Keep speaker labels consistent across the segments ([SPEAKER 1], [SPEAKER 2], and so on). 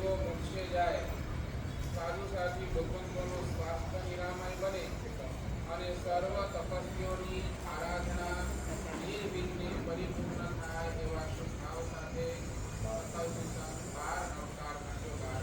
[SPEAKER 1] જીવો મોક્ષે જાય, સાધુ સાધ્વી ભગવંતોનો સ્વાસ્થ્ય નિરામય બને અને સર્વ તપસ્વીઓની આરાધના નિર્વિઘ્ને પરિપૂર્ણ થાય એવા શુભ ભાવ સાથે 12 અવતાર નાટ્યોકાર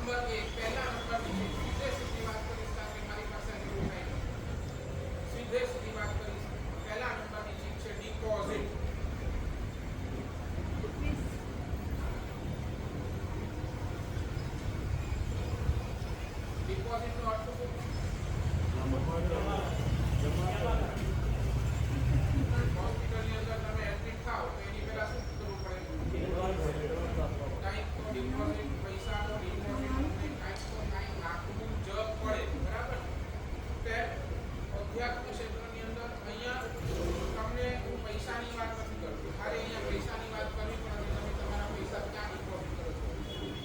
[SPEAKER 2] नंबर 1 पहला नंबर विशेष विशेष की बात करें
[SPEAKER 1] ડિપોઝિટનો અર્થ શું? હોસ્પિટલની અંદર તમે એડમિટ થાઓ તો એની પહેલા શું કરવું પડે? કાંઈક તો ડિપોઝિટ, પૈસાનો ડિપોઝિટ અને કાંઈક તો કાંઈક નાખવું જ પડે, બરાબર? તે અધ્યાત્મ ક્ષેત્રની અંદર અહીંયા તમને હું પૈસાની વાત નથી કરતો, મારે અહીંયા પૈસાની વાત કરવી પણ નથી. તમે તમારા પૈસા ક્યાં ડિપોઝિટ કરો છો?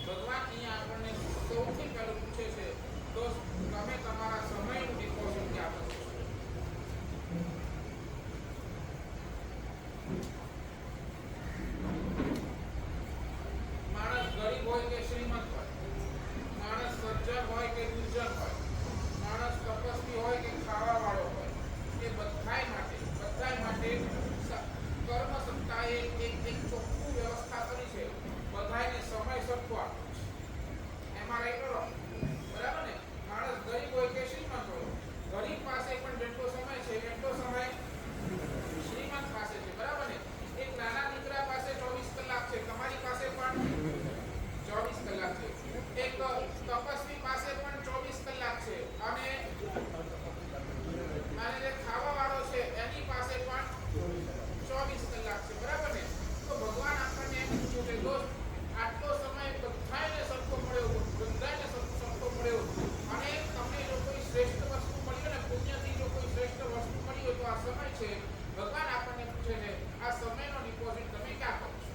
[SPEAKER 1] ભગવાન અહીંયા આપણને સૌથી પહેલું પૂછે છે તો તમે તમારા સમયનું ડિપોઝિટ ક્યાં કરો છો? માણસ ગરીબ હોય કે શ્રીમંત હોય, માણસ સજ્જન હોય કે દુર્જન હોય, માણસ તપસ્વી હોય કે ખાવા વાળો હોય, એ બધાય માટે કર્મ સત્તાએ એક ચોખ્ખું વ્યવસ્થા કરી છે. બધાને સમય સરખો આપો છે. એમાં રાઈટ કરો, બરાબર ને? માણસ ગરીબ હોય કે શ્રીમંત હોય, ગરીબ પાસે પણ જેટલો સમય છે એટલો સમય શ્રીમંત પાસે છે, બરાબર ને? એક નાના દીકરા પાસે 24 કલાક છે, તમારી પાસે પણ 24 કલાક છે. એક તપસ્વી પાસે પણ 24 કલાક છે અને જે ખાવા વાળો છે એની પાસે પણ 24 કલાક છે, બરાબર ને? તો ભગવાન આપણને એમ પૂછ્યું કે દોસ્ત, આટલો સમય બધાને સરખો મળ્યો, બધાને સરખો મળ્યો અને તમને જો કોઈ શ્રેષ્ઠ વસ્તુ મળી હોય ને, પુણ્યથી જો કોઈ શ્રેષ્ઠ વસ્તુ મળી હોય તો આ સમય છે. ભગવાન આપણને પૂછે છે આ સમયનો ડિપોઝિટ તમે ક્યાં કરો છો?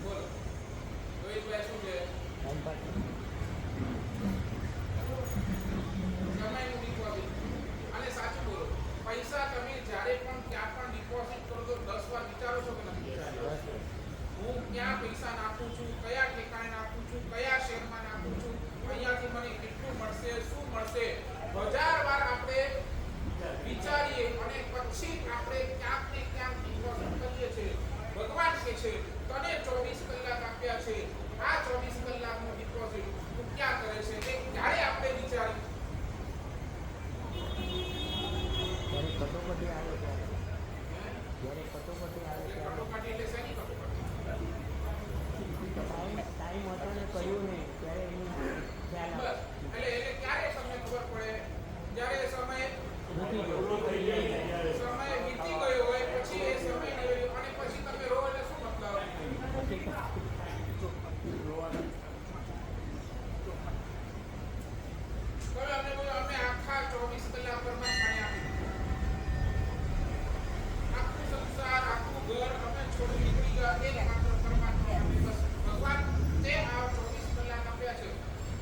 [SPEAKER 1] બોલો, રોહિતભાઈ શું છે? સમયનું ડિપોઝિટ. અને સાચું બોલો, પૈસા તમે જ્યારે પણ ક્યાં પણ ડિપોઝિટ કરો તો 10 વાર વિચારો છો કે નથી? હું ક્યાં પૈસા નાખું છું, કયા ઠેકાણે નાખું છું, કયા શેરમાં નાખું છું, અહીંયાથી મને કેટલું મળશે, શું મળશે, 1000 વાર આપણે વિચારીએ અને પછી આપણે ક્યાંક ને ક્યાંક ડિપોઝિટ કરીએ છીએ. ભગવાન કહે છે તને 24 કલાક આપ્યા છે, આ 24 કલાકનો ડિપોઝિટ તું ક્યાં કરે છે એ ક્યારે આપણે વિચારી?
[SPEAKER 2] કટોકટી આવે ત્યારે
[SPEAKER 1] કટોકટી એટલે શેની કટોકટી?
[SPEAKER 2] ટાઈમ હતો ને કર્યું નહીં ત્યારે એનું ખ્યાલ આવે.
[SPEAKER 1] એટલે ક્યારે તમને ખબર પડે? જ્યારે સમય વીતી ગયો હોય પછી એ સમય નહીં રહ્યો અને પછી તમે રો એટલે શું મતલબ? હવે અમને બોલો, અમે આખા 24 કલાક પરમાત્માને આપી આખું સંસાર, આખું ઘર અમે છોડી નીકળી ગયા, એક માત્ર પરમાત્મા માટે. બસ ભગવાન તે આ 24 કલાક આપ્યા છે.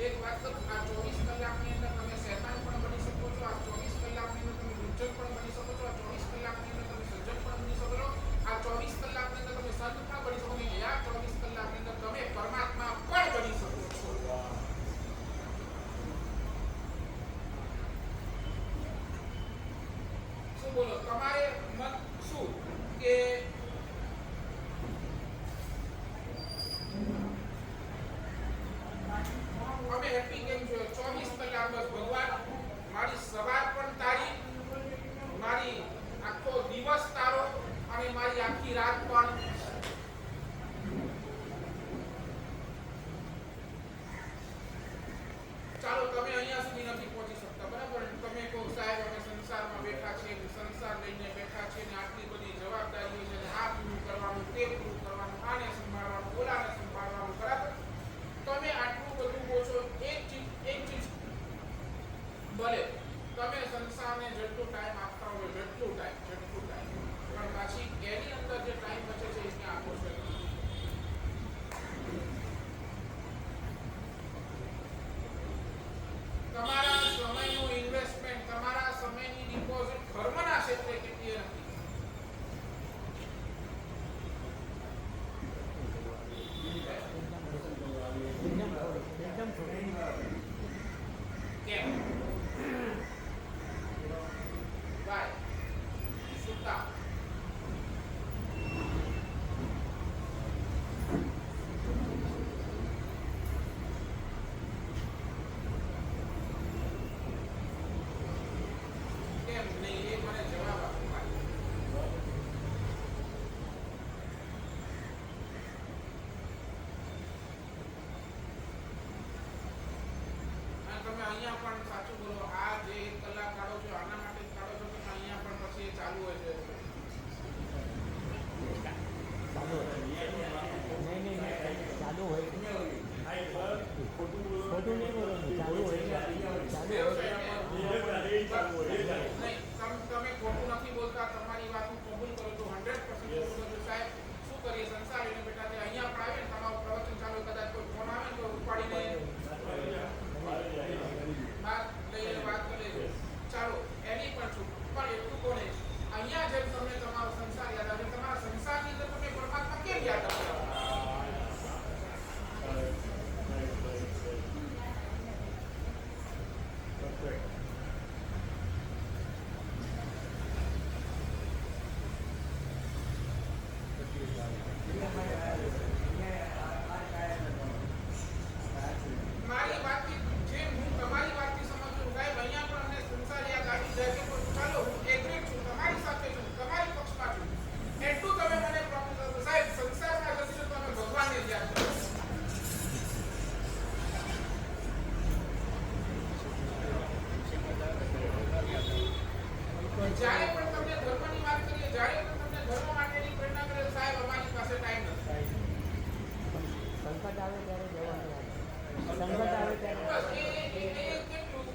[SPEAKER 1] એક વાત તો આ 24 કલાકની અંદર તમે શૈતાન પણ બની શકો છો, આ 24 કલાકની અંદર તમે દુર્જન પણ બની શકો છો, આ 24 કલાકની અંદર તમે સજ્જન પણ બની શકો છો, આ 24 કલાકની અંદર તમે સંત પણ બની શકો છો, આ 24 કલાકની અંદર તમે પરમાત્મા પણ બની શકો છો. શું બોલો, તમારે મત શું કે અમે હેપી કેમ છો? 24 કલાક બસ ભગવાન, મારી સવાર પણ તારી, મારી આખો દિવસ તારો અને મારી આખી રાત પણ. ચાલો તમે અહીંયા સુધી નથી પહોંચી શકતા, બરાબર? તમે કહો સાહેબ અમે સંસારમાં બેઠા છીએ, સંસાર લઈને બેઠા છીએ ને આટલી બધી જવાબદારીઓ છે ને આ પૂરું કરવાનું, તે પૂરું કરવાનું, આને સંભાળવાનું, ઓલાને સંભાળવાનું, બરાબર? તમે આટલું બધું કહો છો, એક ચીજ ભલે તમે સંસારને જેટલું ટાઈમ આપતા હોય જેટલું ટાઈમ પણ પાછી એની અંદર જે ટાઈમ બચે છે એ ક્યાં આપો છો? તમારા સમયનું ઇન્વેસ્ટમેન્ટ, તમારા સમયની ડિપોઝિટ ધર્મના ક્ષેત્રે કેટલી નથી? કેમ? બાય સુતા કેમ નહીં એ મને જવાબ આપો. જ્યારે પણ તમને ધર્મની વાત કરીએ, જ્યારે પણ તમને ધર્મ માટેની પ્રેરણા કરે, સાહેબ અમારી પાસે ટાઈમ નથી.
[SPEAKER 2] સંકટ આવે ત્યારે જવાનું યાદ. સંકટ આવે ત્યારે
[SPEAKER 1] બસ એ કેટલું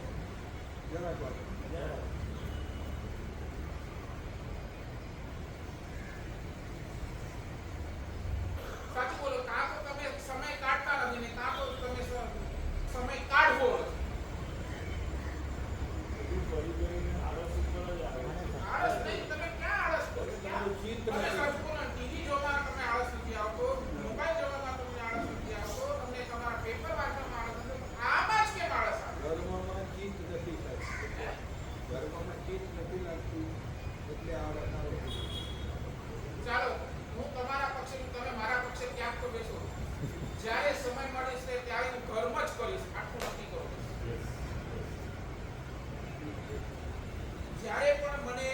[SPEAKER 1] સાચું બોલો. કાં તો તમે સમય કાઢતા નથી ને કાં તો તમે સમય કાઢવો નથી. આળસ નહીં, તમે ક્યાં આળસ કરો? તમે સાચું બોલો, ટીવી જોવામાં તમે આળસ નથી આવતો, મોબાઈલ જોવામાં તમને આળસ નથી આવતો, તમને તમારા પેપર વાંચવામાં આળસ નથી આવતો. આમાં જ કેમ આળસ આવે?
[SPEAKER 3] ધર્મમાં ચિત્ત નથી લાગતું. ધર્મમાં ચિત્ત નથી લાગતું એટલે આળસ આવે.
[SPEAKER 1] ચાલો હું તમારા પક્ષે, તમે મારા પક્ષે ક્યાંક તો બેસો. જ્યારે સમય મળે છે ત્યારે હું કર્મ જ કરીશ, આટલું નક્કી કરો. જ્યારે પણ મને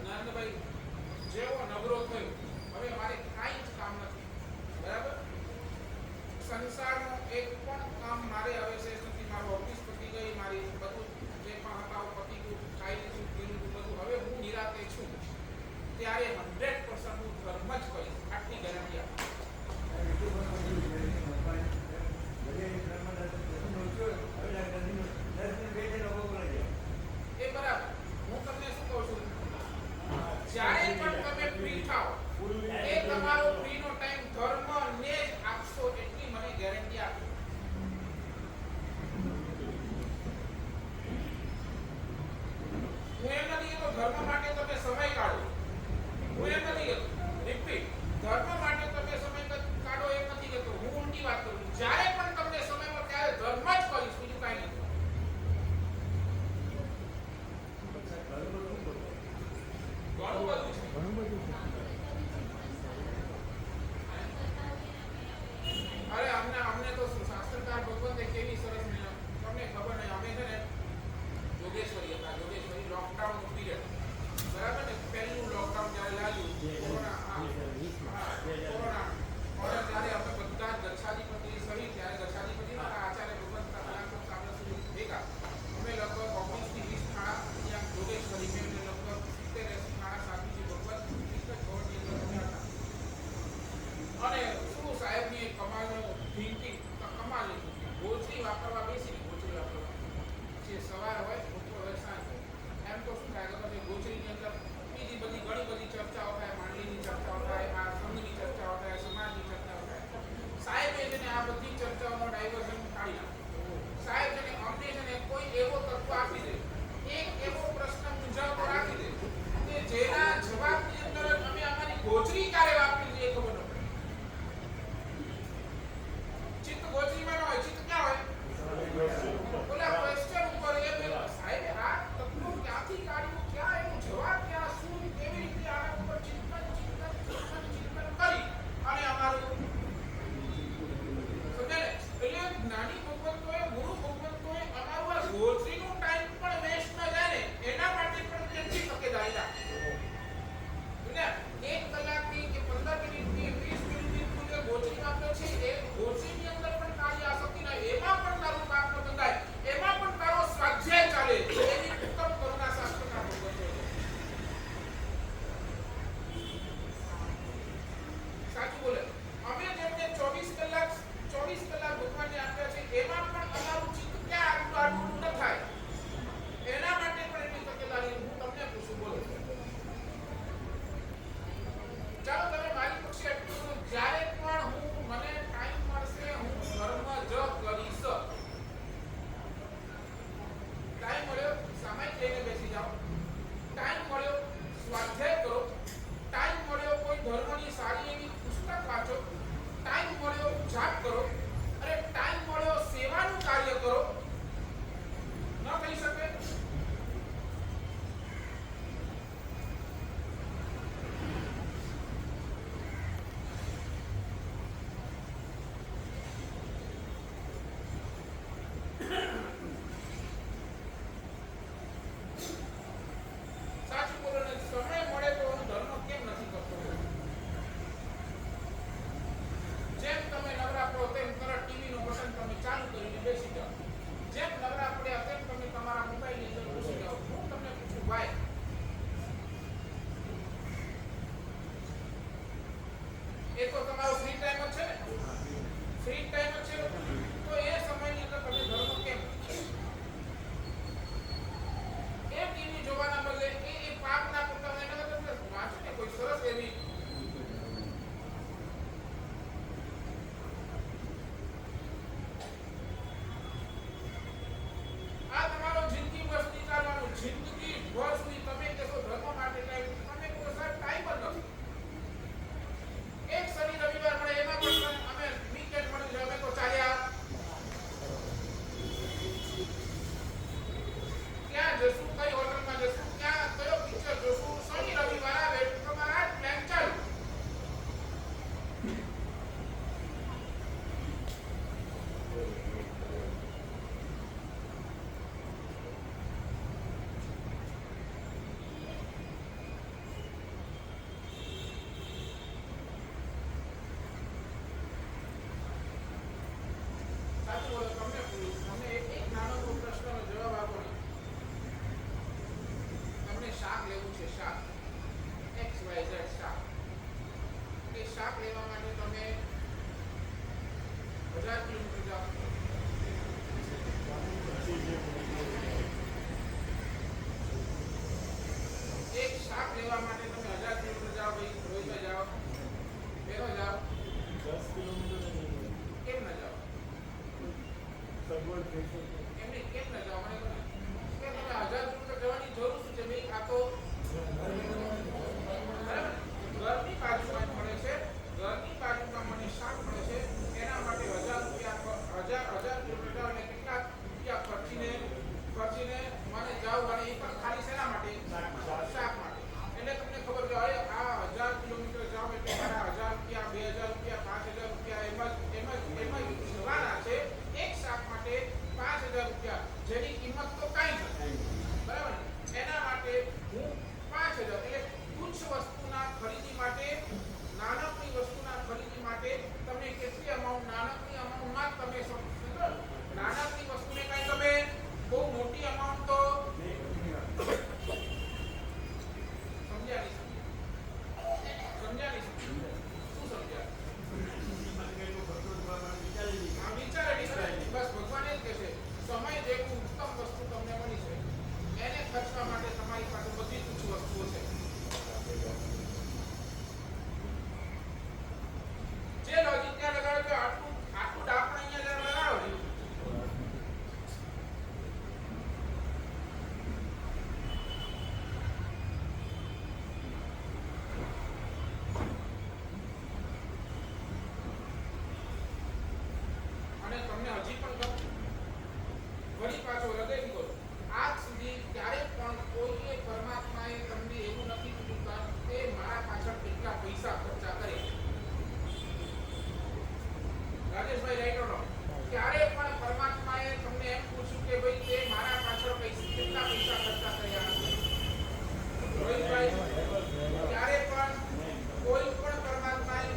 [SPEAKER 1] નાનભાઈ જેવો નવરો થયો, હવે મારે કાંઈ જ કામ નથી, બરાબર? સંસારનો એક પણ કામ મારે હવે શેષ નથી. મારું ઓફિસ પતી ગઈ, મારી બધું જે પણ હતા પતી ગયું, ખાઈ લીધું, પી લીધું બધું. હવે હું નિરાતે છું, ત્યારે 100% હું ધર્મ જ કરીશ, આટલી ગેરંટી આપું. એ બરાબર. હું તમને શું કહું છું, જ્યારે પણ તમે ફ્રી થાઓ એ તમારો ફ્રીનો ટાઈમ ધર્મને જ આપશો, એટલી મને ગેરંટી આપો. હું એમ નથી કહેતો ધર્મ માટે તમે સમય કાઢો, હું એમ નથી કહેતો, રિપીટ, ધર્મ માટે તમે સમય કાઢો એમ નથી કહેતો. હું ઊંડી વાત કરું છું. જ્યારે પણ તમને સમય મળે ત્યારે ધર્મ જ કરીશ, બીજું કાંઈ નથી. ઘણું બધું છે.
[SPEAKER 2] ઘણું બધું છે.
[SPEAKER 1] અરે અમને તો શાસ્ત્રકાર ભગવંતે કેવી સરસ તમને ખબર નહીં. અમે છે ને જોગેશ્વરી હતા, જોગેશ્વરી લોકડાઉન પીરિયડ એ તો તમારો ફ્રી ટાઈમ જ છે ને, ફ્રી ટાઈમ જ છે. તો એ સમયની અંદર તમે ધર્મ કેમ એ ટીવી જોવાના બદલે એ પાપ ના કરતા હોય એના કરતા વાંચો ને કોઈ સરસ એવી આ તમારો જિંદગી વસ્તી ચાલવાનું જિંદગી ભર સુધી તમે કહેશો ધર્મ માટે કાંઈ તમે કોઈ સાહેબ ટાઈમ જ નથી. એક શનિ રવિવાર મળે એમાં પણ અમે વીકેન્ડ મળી જાય અમે તો ચાલ્યા ક્યાં જશું, કઈ હોટલમાં જશું, ક્યાં કયો પિક્ચર જોશું, શનિ રવિવાર આવે તમારા આ પ્લાન ચાલુ. સાચું બોલો તમને તમને એક નાનો પ્રશ્નનો જવાબ આપો ને. તમને શાક લેવું છે, શાક XYZ શાક. એ શાક લેવા માટે તમે 1000 કિલોમીટર જાઓ. એક શાક લેવા માટે તમે 1000 કિલોમીટર જાઓ ભાઈ, રોજ જાઓ, બેરો જાઓ,
[SPEAKER 3] 10 કિલોમીટર
[SPEAKER 1] કેમ ના જાઓ?
[SPEAKER 3] સગવડ થઈ શકે.
[SPEAKER 1] એમને કેમ ના જાઓ? મને કહો ને કે તમે 1000 કિલોમીટર જવાની જરૂર શું છે ભાઈ? આ તો ઘરની બાજુમાં મળે છે, ઘરની બાજુમાં મને શાક મળે છે, એના માટે 1000 રૂપિયા 1000 કિલોમીટર જાઓ એટલે કેટલા રૂપિયા ખર્ચીને મને જાવ અને એ પણ ખાલી શેના માટે? શાક માટે. એટલે તમને ખબર છે અરે આ 1000 કિલોમીટર જાવ એટલે મારા 1000 રૂપિયા 2000 રૂપિયા 5000 રૂપિયા એમ જ જવાના છે એક શાક માટે 5000 રૂપિયા, જેની કિંમત તો કાંઈ નથી, બરાબર ને? એના માટે હું 5000 એટલે તુચ્છ વસ્તુના ખરીદી માટે, નાનકડી વસ્તુના ખરીદી માટે તમે કેટલી અમાઉન્ટ, નાનકડી અમાઉન્ટમાં જ તમે નાનકડી વસ્તુને કાંઈ તમે બહુ મોટી અમાઉન્ટ તો સમજ્યા નહીં? સમજ્યા નહીં? શું સમજ્યા? આ વિચારેલી છે. બસ ભગવાન એ જ કહે છે સમય જેવું ઉત્તમ વસ્તુ તમને મળી છે એને ખર્ચવા માટે તમારી પાસે બધી તુચ્છ વસ્તુઓ છે. જે લોજિક ત્યાં લગાડો તો આટલું ડાપણ અહીંયા જરા લગાડો છો. અને તમને હજી પણ કહું, વળી પાછો હૃદયથી બોલો, આજ સુધી ક્યારેક પણ કોઈએ પરમાત્માએ તમને એવું નથી કીધું કે મારા પાછળ કેટલા પૈસા ખર્ચા કરે. Rajeshbhai right or wrong? ક્યારે પણ પરમાત્માએ તમને એમ પૂછ્યું કે ભાઈ તે મારા પાછળ કેટલા પૈસા ખર્ચા કર્યા હશે? રોહિતભાઈ, ક્યારે પણ કોઈ પણ પરમાત્માએ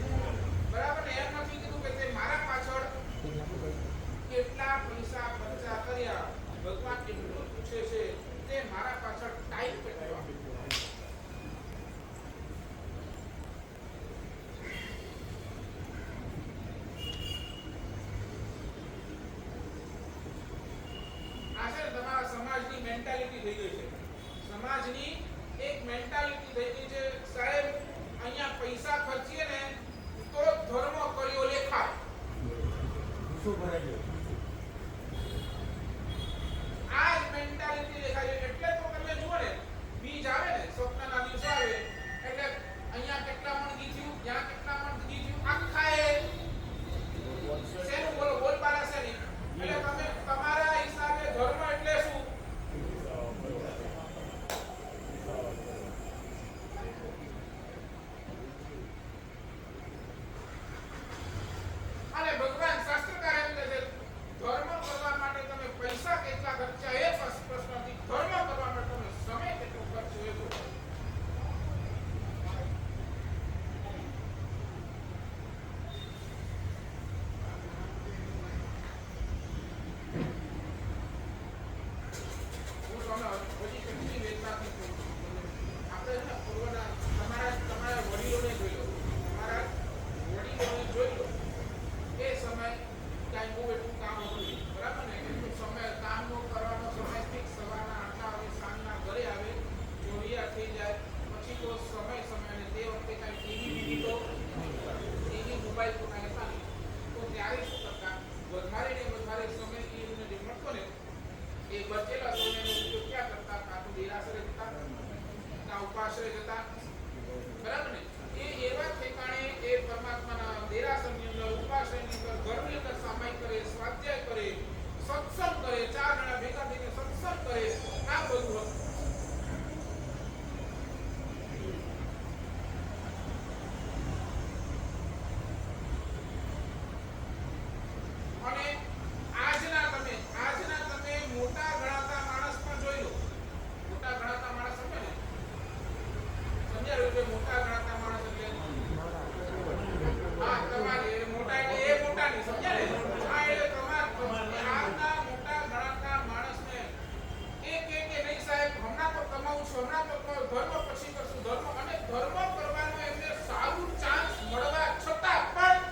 [SPEAKER 1] બરાબર ને એમ નથી કીધું કે તે મારા પાછળ કેટલા પૈસા ખર્ચા કર્યા. ભગવાન એટલું પૂછે છે તે મારા પાછળ ટાઈમ કેટલો આપ્યો. આ છે ને તમારા સમાજની મેન્ટાલિટી થઈ ગઈ છે. સમાજની એક મેન્ટાલિટી થઈ ગઈ છે સાહેબ અહીંયા પૈસા ખર્ચીએ ને તો ધર્મ કર્યો લેખાય.
[SPEAKER 3] શું ભરાઈ ગયું?
[SPEAKER 1] આ જ મેન્ટાલિટી દેખાય છે. એટલે તો તમે જુઓ ને બીજ આવે ને સ્વપ્નના દિવસે આવે એટલે અહીંયા કેટલા મણ ઘી થયું, ત્યાં કેટલા મણ ઘી થયું, આખા એ શેનું બોલો બોલબાલા છે નહીં. એટલે તમે તમારા હિસાબે ધર્મ એટલે શું? અને ભગવાન શાસ્ત્રકાર એમ કહે છે તો સમય સમય અને તે વખતે કાંઈ ટીવી બીવી તો ટીવી મોબાઈલ તો કાંઈ હતા નહીં. તો ત્યારે શું કરતા, વધારે ને વધારે સમય એમને જે મળતો ને એ બચેલા સમયનો ઉપયોગ ક્યાં કરતા, કાં તો દેરાસરે જતા, કાં ઉપાશ્રય જતા, બરાબર ને. એ એવા ઠેકાણે એ પરમાત્માના દેરાસરની અંદર, ઉપાશ્રયની અંદર, ઘરની અંદર સામાયિક કરે, સ્વાધ્યાય કરે, સત્સંગ કરે, 4 જણા ભેગા થઈને સત્સંગ કરે, આ બધું હતું. અને આજના તમે મોટા ગણાતા માણસમાં જોઈ લો. મોટા ગણાતા માણસ સમજે ને, સમજાયું કે મોટા ગણાતા માણસ એટલે હા તમારે મોટા એટલે એ મોટા નહીં, સમજ્યા ને. હા એટલે તમારા આજના મોટા ગણાતા માણસને એ કે નહીં સાહેબ હમણાં તો કમાવું છું, હમણાં તો ધર્મ પછી કરશું, ધર્મ અને ધર્મ કરવાનો એમને સારું ચાન્સ મળવા છતાં પણ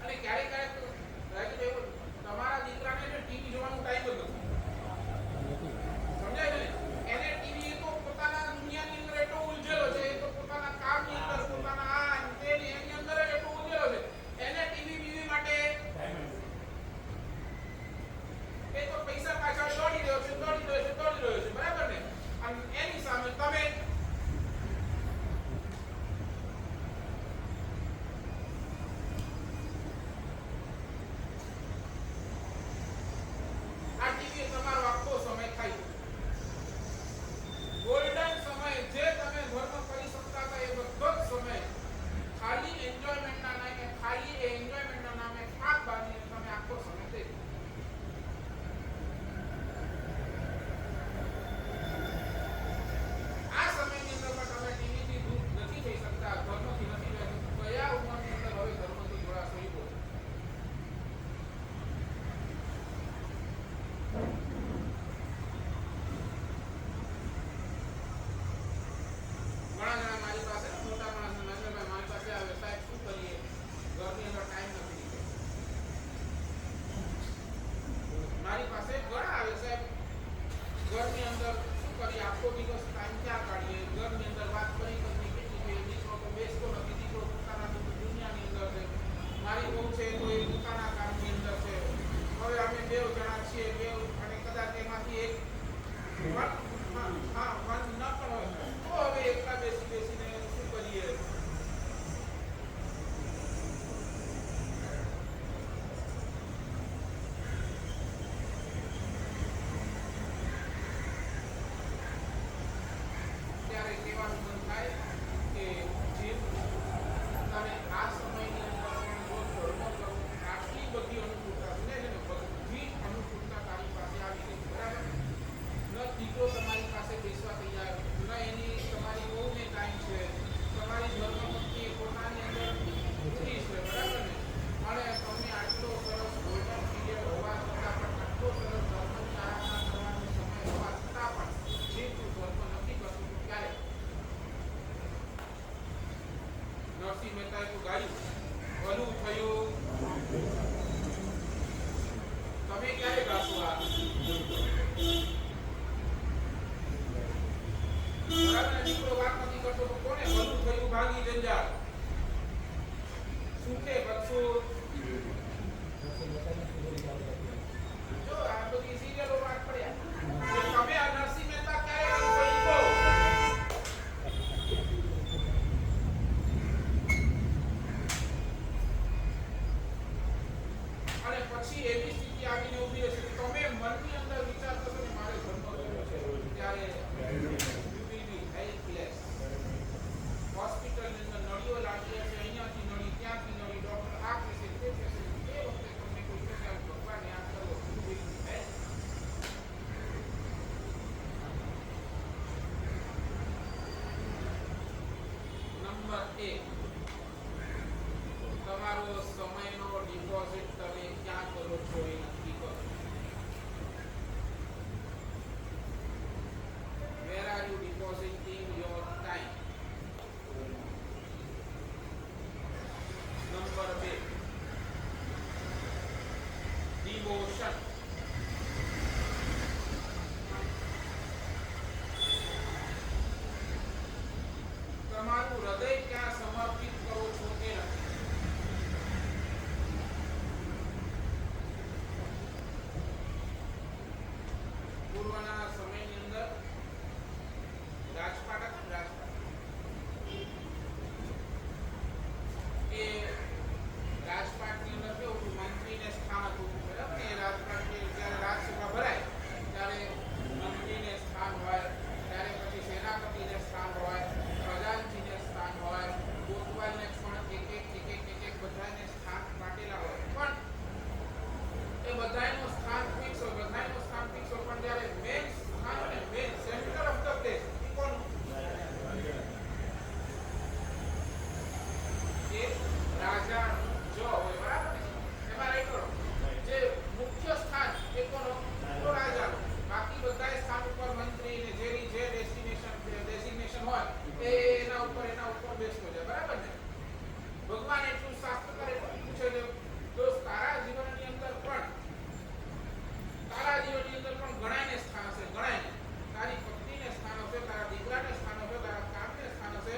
[SPEAKER 1] અને ક્યારેક રાજુભાઈ તમારા દીકરાને ટીવી જોવાનો ટાઈમ જ નથી, સમજાય ને. એને ટીવી તો પોતાના દુનિયાની અંદર એટલો ઉલझેલો છે, એ તો પોતાના કામની અંદર, પોતાના આ અને તેની એની અંદર જ એટલો ઉલझેલો છે. એને ટીવી બીવી માટે એ તો પૈસા પાછળ દોડી રહ્યો છે, બરાબર ને. અને એની સામે તમે આ ટીવી તમારો આખો સમય ખાઈ ગોલ્ડન સમય જે તમે ધર્મ કરી શકતા હતા એ બધો જ સમય ખાલી એન્જોયમેન્ટના નામે, ખાલી એ એન્જોયમેન્ટના નામે થાક બાંધીને તમે આખો સમય દઈ દીધો. આ સમયની અંદર પણ તમે ટીવીથી દૂર નથી જઈ શકતા, ધર્મથી નથી જઈ શકતા. કયા ઉંમરની અંદર હવે ધર્મથી જોડાશો એ બોલો. ઘણા જણા મારી પાસે મોટા માણસ નરેન્દ્રભાઈ મારી પાસે આવે, સાહેબ શું કરીએ, ઘરની અંદર ટાઈમ નથી નીકળતો. મારી પાસે ઘણા આવે, સાહેબ ઘરની અંદર શું કરીએ, આખો દિવસ ટાઈમ ક્યાં કાઢીએ, ઘરની અંદર વાત કરી કેટલી છે, દીકરો તો બેસતો નથી, દીકરો પોતાના દુનિયાની અંદર છે, મારી બહુ છે તો એ પોતાના કામની અંદર છે. હવે અમે 2 જણા છીએ, 2 અને કદાચ એમાંથી એક મન ન પણ હોય તો હવે એકલા બેસીને શું કરીએ. ત્યારે કહેવાનું મન થાય કે જે અને આ સમયની અંદર જો ધર્મ કરો, આટલી બધી અનુકૂળતા છે ને, બધી અનુકૂળતા તારી પાસે આવી ગઈ, બરાબર. ન દીકરો તમારી પાસે બેસવા તૈયાર, ન એની તમારી બહુને ટાઈમ છે, તમારી ધર્મપત્ની પોતાની અંદર પૂરી છે, બરાબર ને. અને તમે આટલો સરસ ગોલ્ડન પીરિયડ હોવા છતાં પણ, આટલો સરસ ધર્મની આરાધના કરવાનો સમય હોવા છતાં પણ જે તું ધર્મ નથી કરતું, ત્યારે નરસિંહ મહેતાએ તો ગાયું, ભલું થયું. તમે ક્યારે ગાશો આ? બરાબર, દીકરો વાત નથી કરતો તો કોને ભલું થયું, ભાગી જંજાળ, સુખે બચશું. જો આ બધી સિરિયલો વાત પડ્યા, તમે આ નરસિંહ મહેતા ક્યારે ગાયું કહો. અને પછી એવી સ્થિતિ આવીને ઊભી હશે, તમે મનની અંદર વિચાર કરશો ને મારે ધર્મ કરવો છે, ત્યારે હોસ્પિટલની અંદર નળીઓ લાગી હશે, અહીંયાથી નળી, ત્યાંથી નળી, ડોક્ટર આ કહેશે, તે કહેશે, એ વખતે તમને કોઈ કહેશે ભગવાન યાદ કરવો નંબર 1, તમારો સમયનો ડિપોઝિટ તમે ક્યાં કરો છો એ નક્કી કરો. Where are you depositing your time? Number 2, devotion. તમારું હૃદય ક્યાં સમર્પિત કરો છો તે નથી. પૂર્વના સમયની અંદર રાજપાટ હતા ને, રાજપાટ એ રાજપાટની અંદર કેવું હતું, મંત્રીને સ્થાન હતું, બરાબર ને? એ રાજપાટની જ્યારે રાજસભા ભરાય ત્યારે મંત્રીને સ્થાન હોય, ત્યારે પછી સેનાપતિને સ્થાન હોય, ખજાનચીને સ્થાન હોય, કોતવાલને પણ એક બધાને સ્થાન પાટેલા હોય. પણ એ બધાયનું સ્થાન ફિક્સ હોય, બધાયનું સ્થાન ફિક્સ હોય, પણ જ્યારે મેન સ્થાન અને main centre of the place કોણ? એ રાજા જો હોય, બરાબર ને? એમાં રાઈટ કરો, જે મુખ્ય સ્થાન એ કોનો? તો રાજાનો. બાકી બધાય સ્થાન ઉપર મંત્રી ને જેની જે ડેઝિગ્નેશન હોય એના ઉપર બેસતો જાય, બરાબર ને? ભગવાન એટલું શાસ્ત્રકાર એટલું પૂછે છે, જો તારા જીવનની અંદર પણ ગણાયને સ્થાન હશે, ગણાયને તારી પત્નીને સ્થાન હશે, તારા દીકરાને સ્થાન હશે, તારા કામને સ્થાન હશે,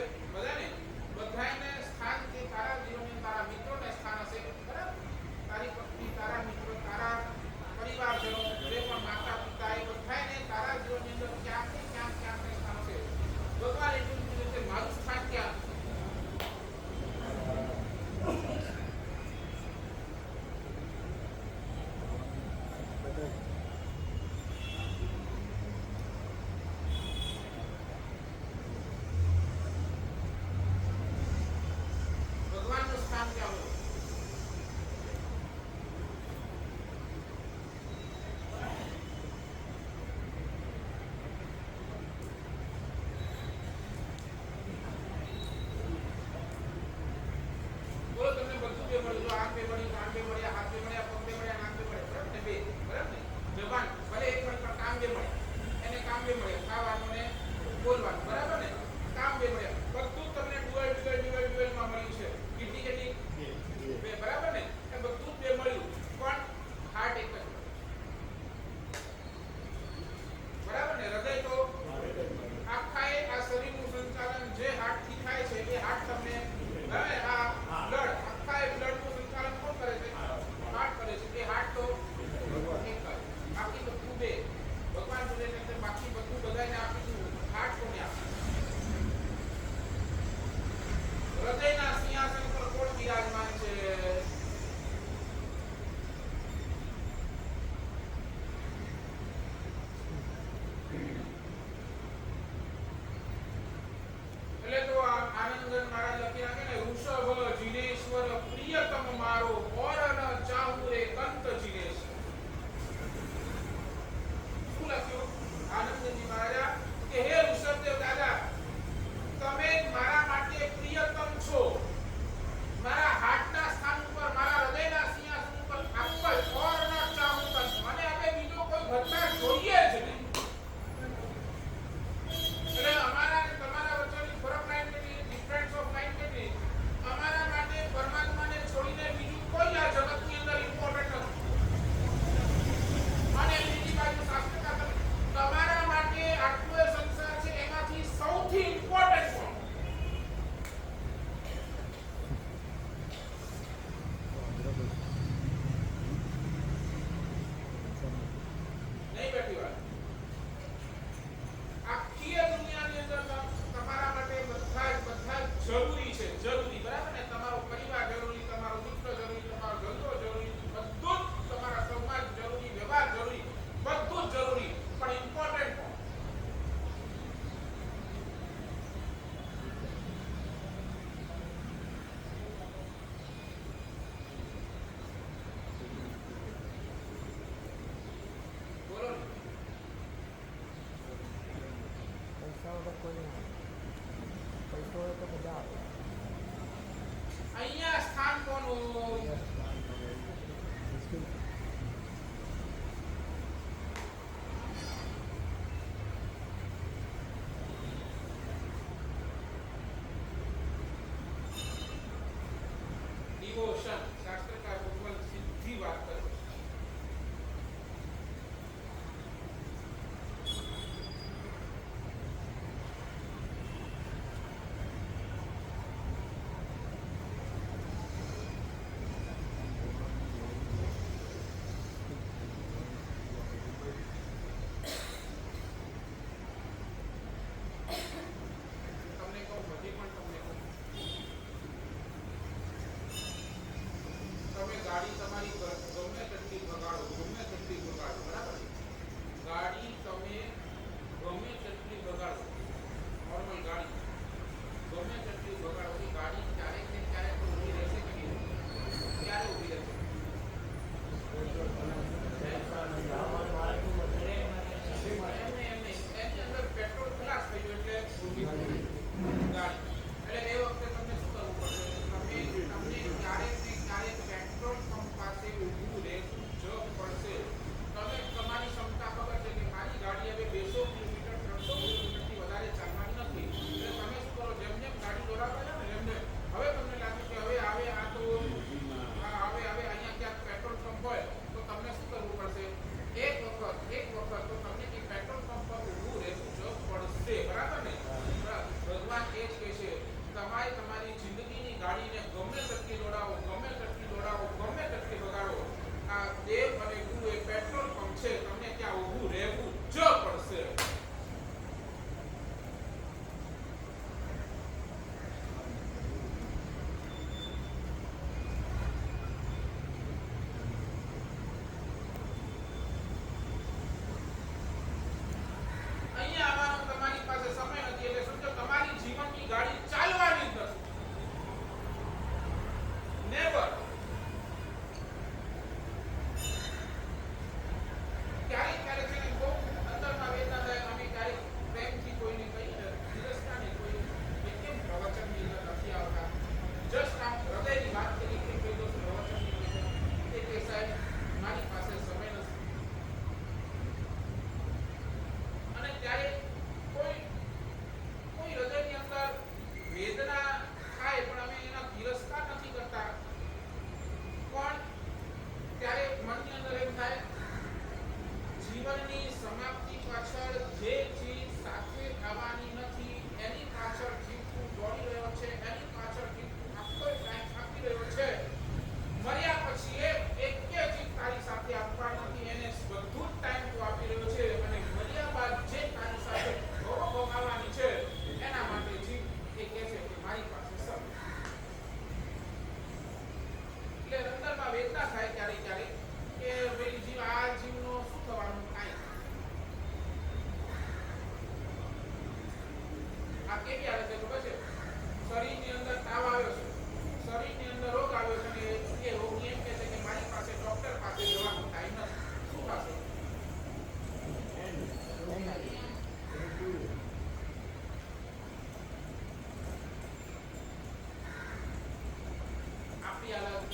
[SPEAKER 1] બધાને સ્થાન કે તારા જીવનની તારા મિત્રોને સ્થાન હશે, બરાબર? તારી પત્ની, તારા મિત્રો, તારા પરિવારજનો, જે પણ માતા પિતા, એ બધાને તારા જીવનની અંદર ક્યાંક ને ક્યાંક સ્થાન હશે. ભગવાન એટલું પૂછે છે, મારું સ્થાન ક્યાં? ભગવાનનું સ્થાન ક્યાં હોય? બોલો, તમને બધું બે મળ્યું, આંખ બે મળી, કાન બે મળ્યા, હાથ બે મળ્યા, પગ બે મળ્યા, નાક બે મળ્યા, બરાબર ને? બે, બરાબર ને? જવાન ભલે એક મળી પણ કામ બે મળ્યા, એને કામ બે મળ્યા, ખાવાનું ને બોલવાનું, બરાબર ને? કામ બે મળ્યા, બધું તમને ડ્યુઅલમાં મળ્યું છે. કેટલી બે, બરાબર ને? એ બધું બે મળ્યું, પણ હાર્ટ એક જ મળ્યું, બરાબર ને? હૃદય તો આખા આ શરીરનું સંચાલન જે હાર્ટથી થાય છે, એ હાર્ટ તમને, બરાબર? આ બ્લડ, આખા એ બ્લડનું સંચાલન કોણ કરે છે? હાર્ટ કરે છે. એ હાર્ટ તો એક જ, બાકી બધું બે. ભગવાન બોલે છે બાકી બધું બધાને આપી દીધું, હાર્ટ કોને આપ્યું? હૃદયના સિંહાસન પર કોણ બિરાજમાન છે? એટલે તો આનંદગન મહારાજ લખી નાખે ને, વૃષભ જીનેશ્વર પ્રિયતમ મારો ઓર ન ચાહું રે કંત જીનેશ. શું લખ્યું આનંદજી મહારાજ? કે હે ઋષભદેવ દાદા, તમે મારા માટે પ્રિયતમ છો. મારા હાર્ટના સ્થાન ઉપર, મારા હૃદયના સિંહાસન ઉપર આપવા ઓર ન ચાહું કંત, મને હવે બીજો કોઈ ઘટના જોઈએ જ નહીં. એટલે અમારા અને તમારા વચ્ચેની ફરક લાઈન કેટલી, ડિફરન્સ ઓફ લાઈન કેટલી? અમારા માટે પરમાત્માને છોડીને બીજું કોઈ આ જગતની અંદર ઇમ્પોર્ટન્ટ નથી. અને બીજી બાજુ શાસ્ત્રકાર તમારા માટે આટલો સંસાર છે, એમાંથી સૌથી ઇમ્પોર્ટન્ટ કોણ? નહીં બેઠી વાત. આખી દુનિયાની અંદર તમારા માટે બધા જ જરૂરી છે, જરૂરી, બરાબર ને? તમારો પરિવાર જરૂરી, તમારો મિત્ર જરૂરી, તમારો ધંધો જરૂરી, બધું જ તમારા સમાજ જરૂરી, વ્યવહાર જરૂરી, બધું જ જરૂરી, પણ ઇમ્પોર્ટન્ટ કોણ? બોલો ને.
[SPEAKER 2] પૈસા વગર કોઈ ના આવે. પૈસો હોય તો બધા આવે.
[SPEAKER 1] અહીંયા સ્થાન કોનું? ડિવોશન. શાસ્ત્રકાર ભગવાન સીધી વાત કરે છે. તમારી ગમે તેટલી ભગાડો, બરાબર? ગાડી તમે ગમે તેટલી બગાડો, નોર્મલ ગાડી ગમે તેટલી બગાડો, એ ગાડી ક્યારેક ને ક્યારેક તો ઊભી રહેશે કે નહીં? ક્યારે ઊભી રહેશે? એની અંદર પેટ્રોલ ખલાસ થઈ ગયું એટલે ઊભી થઈ ગઈ ગાડી. એટલે એ વખતે તમને શું કરવું પડશે? તમને ક્યારેક ને ક્યારેક પેટ્રોલ પંપ પાસે ઊભું રહેવું જ પડશે. તમે તમારી ક્ષમતા ખબર છે કે મારી ગાડી હવે 200 કિલોમીટર 300 કિલોમીટરથી વધારે ચાલવાની નથી. એટલે તમે શું કરો? જેમ જેમ ગાડી દોડાવતા જાઓ ને જેમ હવે તમને લાગે કે હવે આ તો હવે અહીંયા ક્યાંક પેટ્રોલ પંપ હોય તો તમને શું કરવું પડશે? એક વખત તો તમને એ પેટ્રોલ પંપ પર ઊભું રહેવું જ પડશે, બરાબર ને? ભગવાન એ જ કહે છે તમારી જિંદગીની ગાડીને ગમે તેટલી દોડાવો, ગમે તેટલી બગાડો, આ દેવ અને ગુરુ એ પેટ્રોલ પંપ છે, તમને ત્યાં ઊભું રહેવું જ પડશે. અહીંયા આવવાનો તમારી પાસે સમય નથી એટલે સમજો તમારી જીવનની ગાડી ચાલવાની જ નથી. નેવર. ક્યારેક છે ને બહુ અંદરમાં વેદના થાય. અમે ક્યારેક પ્રેમથી કોઈને કહીએ, ધીરજતાને કોઈ કેમ પ્રવચનની અંદર નથી આવતા, જસ્ટ આમ હૃદયની વાત કરી કે કોઈ દોસ્ત પ્રવચનની અંદર કે સાહેબ મારી પાસે સમય નથી. અને ત્યારે કોઈ હૃદયની અંદર વેદના થાય પણ અમે એના તિરસ્કાર નથી કરતા. પણ ત્યારે મનની અંદર એમ થાય જીવનની સમાપ્તિ પાછળ જે ચીજ સાથે આવવાની નથી એની પાછળ જીવતું દોડી રહ્યો છે, એની પાછળ જીવતું આખો ટાઈમ આપી રહ્યો છે. મર્યા પછી એક કે ચીજ તારી સાથે આપવાની નથી, એને બધું જ ટાઈમ તું આપી રહ્યો છે. અને મર્યા બાદ જે તારી સાથે ભોગવવાની છે એના માટે જીવ એ કહે છે કે મારી પાસે સમય. એટલે અંદરમાં વેદના થાય ક્યારેક કે ભાઈ જીવ આ જીવનો શું થવાનું? કાંઈ. આ કેવી આવે છે ખબર છે? શરીરની અંદર તાવ આવ્યો છે, શરીરની અંદર રોગ આવ્યો છે અને એ રોગી એમ કહે છે કે મારી પાસે ડોક્ટર પાસે જવાનો ટાઈમ નથી. શું થશે? આપણી હાલત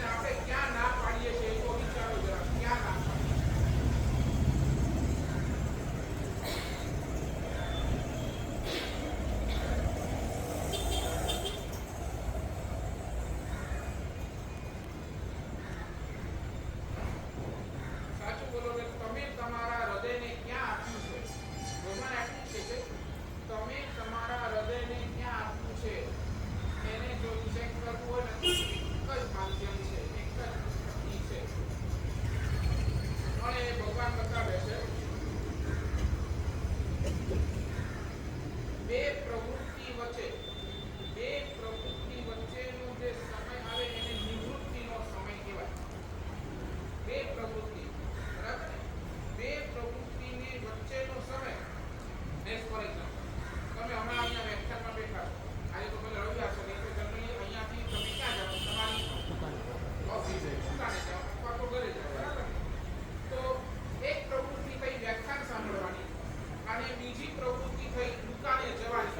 [SPEAKER 1] આપણે ક્યાં ના પાડીએ છીએ એ તો વિચારો જરા. ક્યાં ના પાડીએ? સાચું બોલો કે તમે તમારા હૃદયને ક્યાં આપ્યું છે? ભગવાન આપ્યું છે કે તમે તમારા હૃદયને ક્યાં આપ્યું છે? એને જો ચેક કરવું હોય ને તો એક જ માધ્યમ છે, એક જ શક્તિ છે. અને ભગવાન બતાવે છે બે પ્રવૃત્તિ વચ્ચેનો જે સમય આવે એને નિવૃત્તિનો સમય કહેવાય. બે પ્રવૃત્તિ, બરાબર ને? બે પ્રવૃત્તિની વચ્ચેનો સમય. નેક્સ્ટ ફોર એક્ઝામ્પલ તમે હમણાં અહીંયા વ્યાખ્યાનમાં બેઠા છો. આજે તો પેલા રવિવાર છે નહીં તો જનરલી અહીંયાથી તમે ક્યાં જાઓ? તમારી ઓફિસે, દુકાને જાઓ અથવા તો ઘરે જાઓ, બરાબર ને? તો એક પ્રવૃત્તિ થઈ વ્યાખ્યાન સાંભળવાની અને બીજી પ્રવૃત્તિ થઈ દુકાને જવાની.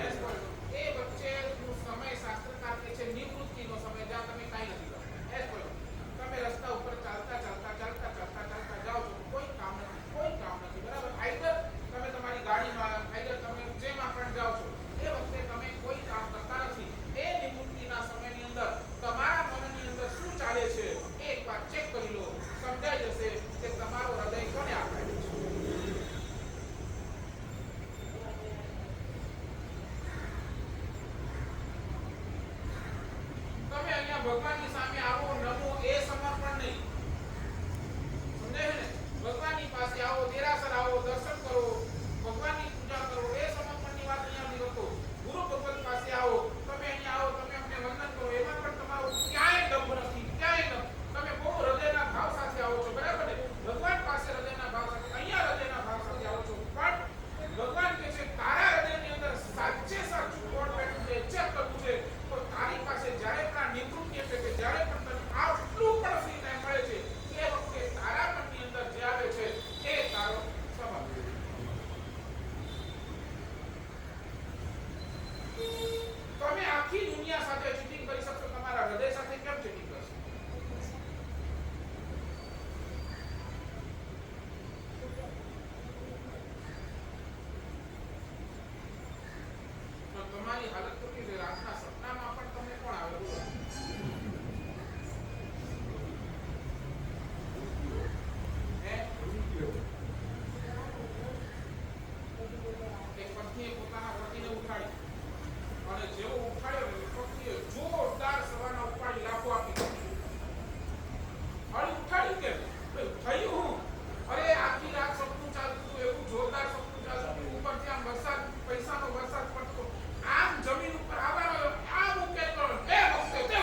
[SPEAKER 1] એ વચ્ચેનો સમય શાસ્ત્રકાર કહે છે નિવૃત્તિનો સમય, જ્યાં તમે કાંઈ નથી કરતા. તમે રસ્તા ઉપર ચાલતા જાઓ છો, કોઈ કામ નથી, બરાબર? આઈધર તમે તમારી ગાડીમાં, આઈધર તમે જેમાં પણ જાઓ છો એ વખતે તમે કોઈ કામ કરતા નથી. એ નિવૃત્તિના સમયની અંદર તમારા મનની અંદર શું ચાલે છે એ એકવાર ચેક કરી લો. સમજાઈ જશે કે તમારો હૃદય કોને આપ્યું છે. તમે અહીંયા ભગવાનની સામે આવો, નમો એ સમર્પણ નહીં. સમજાય છે ને? ભગવાનની પાસે આવો, દેરાસર આવો, દર્શન કરો, ભગવાનની પૂજા કરો, એ સમર્પણની વાત અહીંયા નથી કરતો. ગુરુ ભગવત પાસે આવો, તમે અહીંયા આવો, તમે અમને વંદન કરો, એમાં પણ તમારો ક્યાંય દંભ નથી, ક્યાંય દંભ. તમે બહુ હૃદયના ભાવ સાથે આવો છો, બરાબર ને? ભગવાન પાસે હૃદયના ભાવ સાથે, અહીંયા હૃદયના ભાવ સાથે આવો છો. પણ ભગવાન કહે છે તારા હૃદયની અંદર સાચે સાચું કોણ બેઠું છે, એક્સેપ્ટ કરવું છે, તો તારી પાસે જ્યારે પણ આ નિવૃત્તિ એટલે કે જ્યારે પણ તને આટલું પણ ફ્રી ટાઈમ મળે છે, એ વખતે તારા મનની અંદર જે આવે છે એ તારો સ્વભાવ છે. તમે આખી દુનિયા સાથે ચીટિંગ કરી શકશો, તમારા હૃદય સાથે કેમ ચીટિંગ કરશો? તો તમારી હાલત તો કે રાતના સપનામાં પણ તમને કોણ આવે? એક પત્નીએ પોતાના પતિને ઉઠાડી અને જેવો ઉઠાડ્યો ને પત્નીએ જોરદાર સવારના ઉપાડી લાફો આપી દીધી. અરે ઉઠાડ્યું કેમ? થયું હું? અરે આખી રાત સપનું ચાલતું હતું, એવું જોરદાર સપનું ચાલતું હતું, ઉપરથી આમ વરસાદ, પૈસાનો વરસાદ પડતો, આમ જમીન ઉપર આવવાનો, આમ ઉકેલ કરો, એ વખતે તે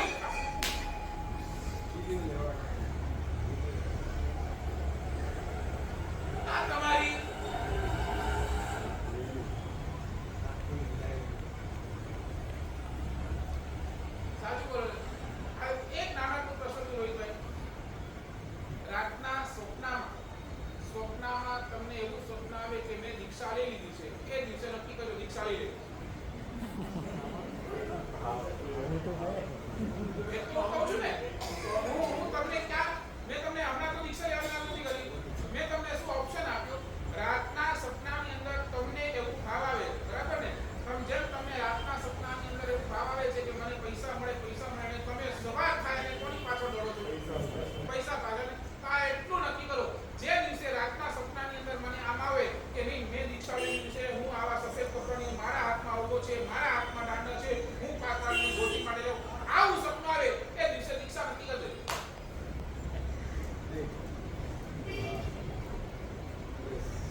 [SPEAKER 1] આ તમારી સાચું બોલો. આ એક નાનકડું પ્રસંગ રોહિતભાઈ. રાતના સ્વપ્નમાં તમને એવું સ્વપ્ન આવે કે મેં દીક્ષા લઈ લીધી છે, એ દિવસે નક્કી કર્યું દીક્ષા લઈ લેવી. એટલું કહું છું ને, હું તમને ક્યાં, મેં તમને હમણાં તો દીક્ષા લેવાની નથી કરી, મેં તમને શું ઓપ્શન આપ્યો? રાતના સપનાની અંદર તમને એવું ભાવ આવે, બરાબર ને? જેમ તમને રાતના સપનાની અંદર એવું ભાવ આવે છે કે મને પૈસા મળે, તમે સવાર થાય અને કોની પાછળ દોડો છો? પૈસા પાછળ. આ એટલું નક્કી કરો, જે દિવસે રાતના સપનાની અંદર મને આમ આવે કે નહીં મેં દીક્ષા લીધી છે, હું આવા સફેદ કપડાની, મારા હાથમાં ઉભો છે, મારા હાથમાં દાંડા છે, હું પાતાળની ધોતી માટે જાઉં, આવું સપનું આવે એ દિવસે દીક્ષા નક્કી કરજો.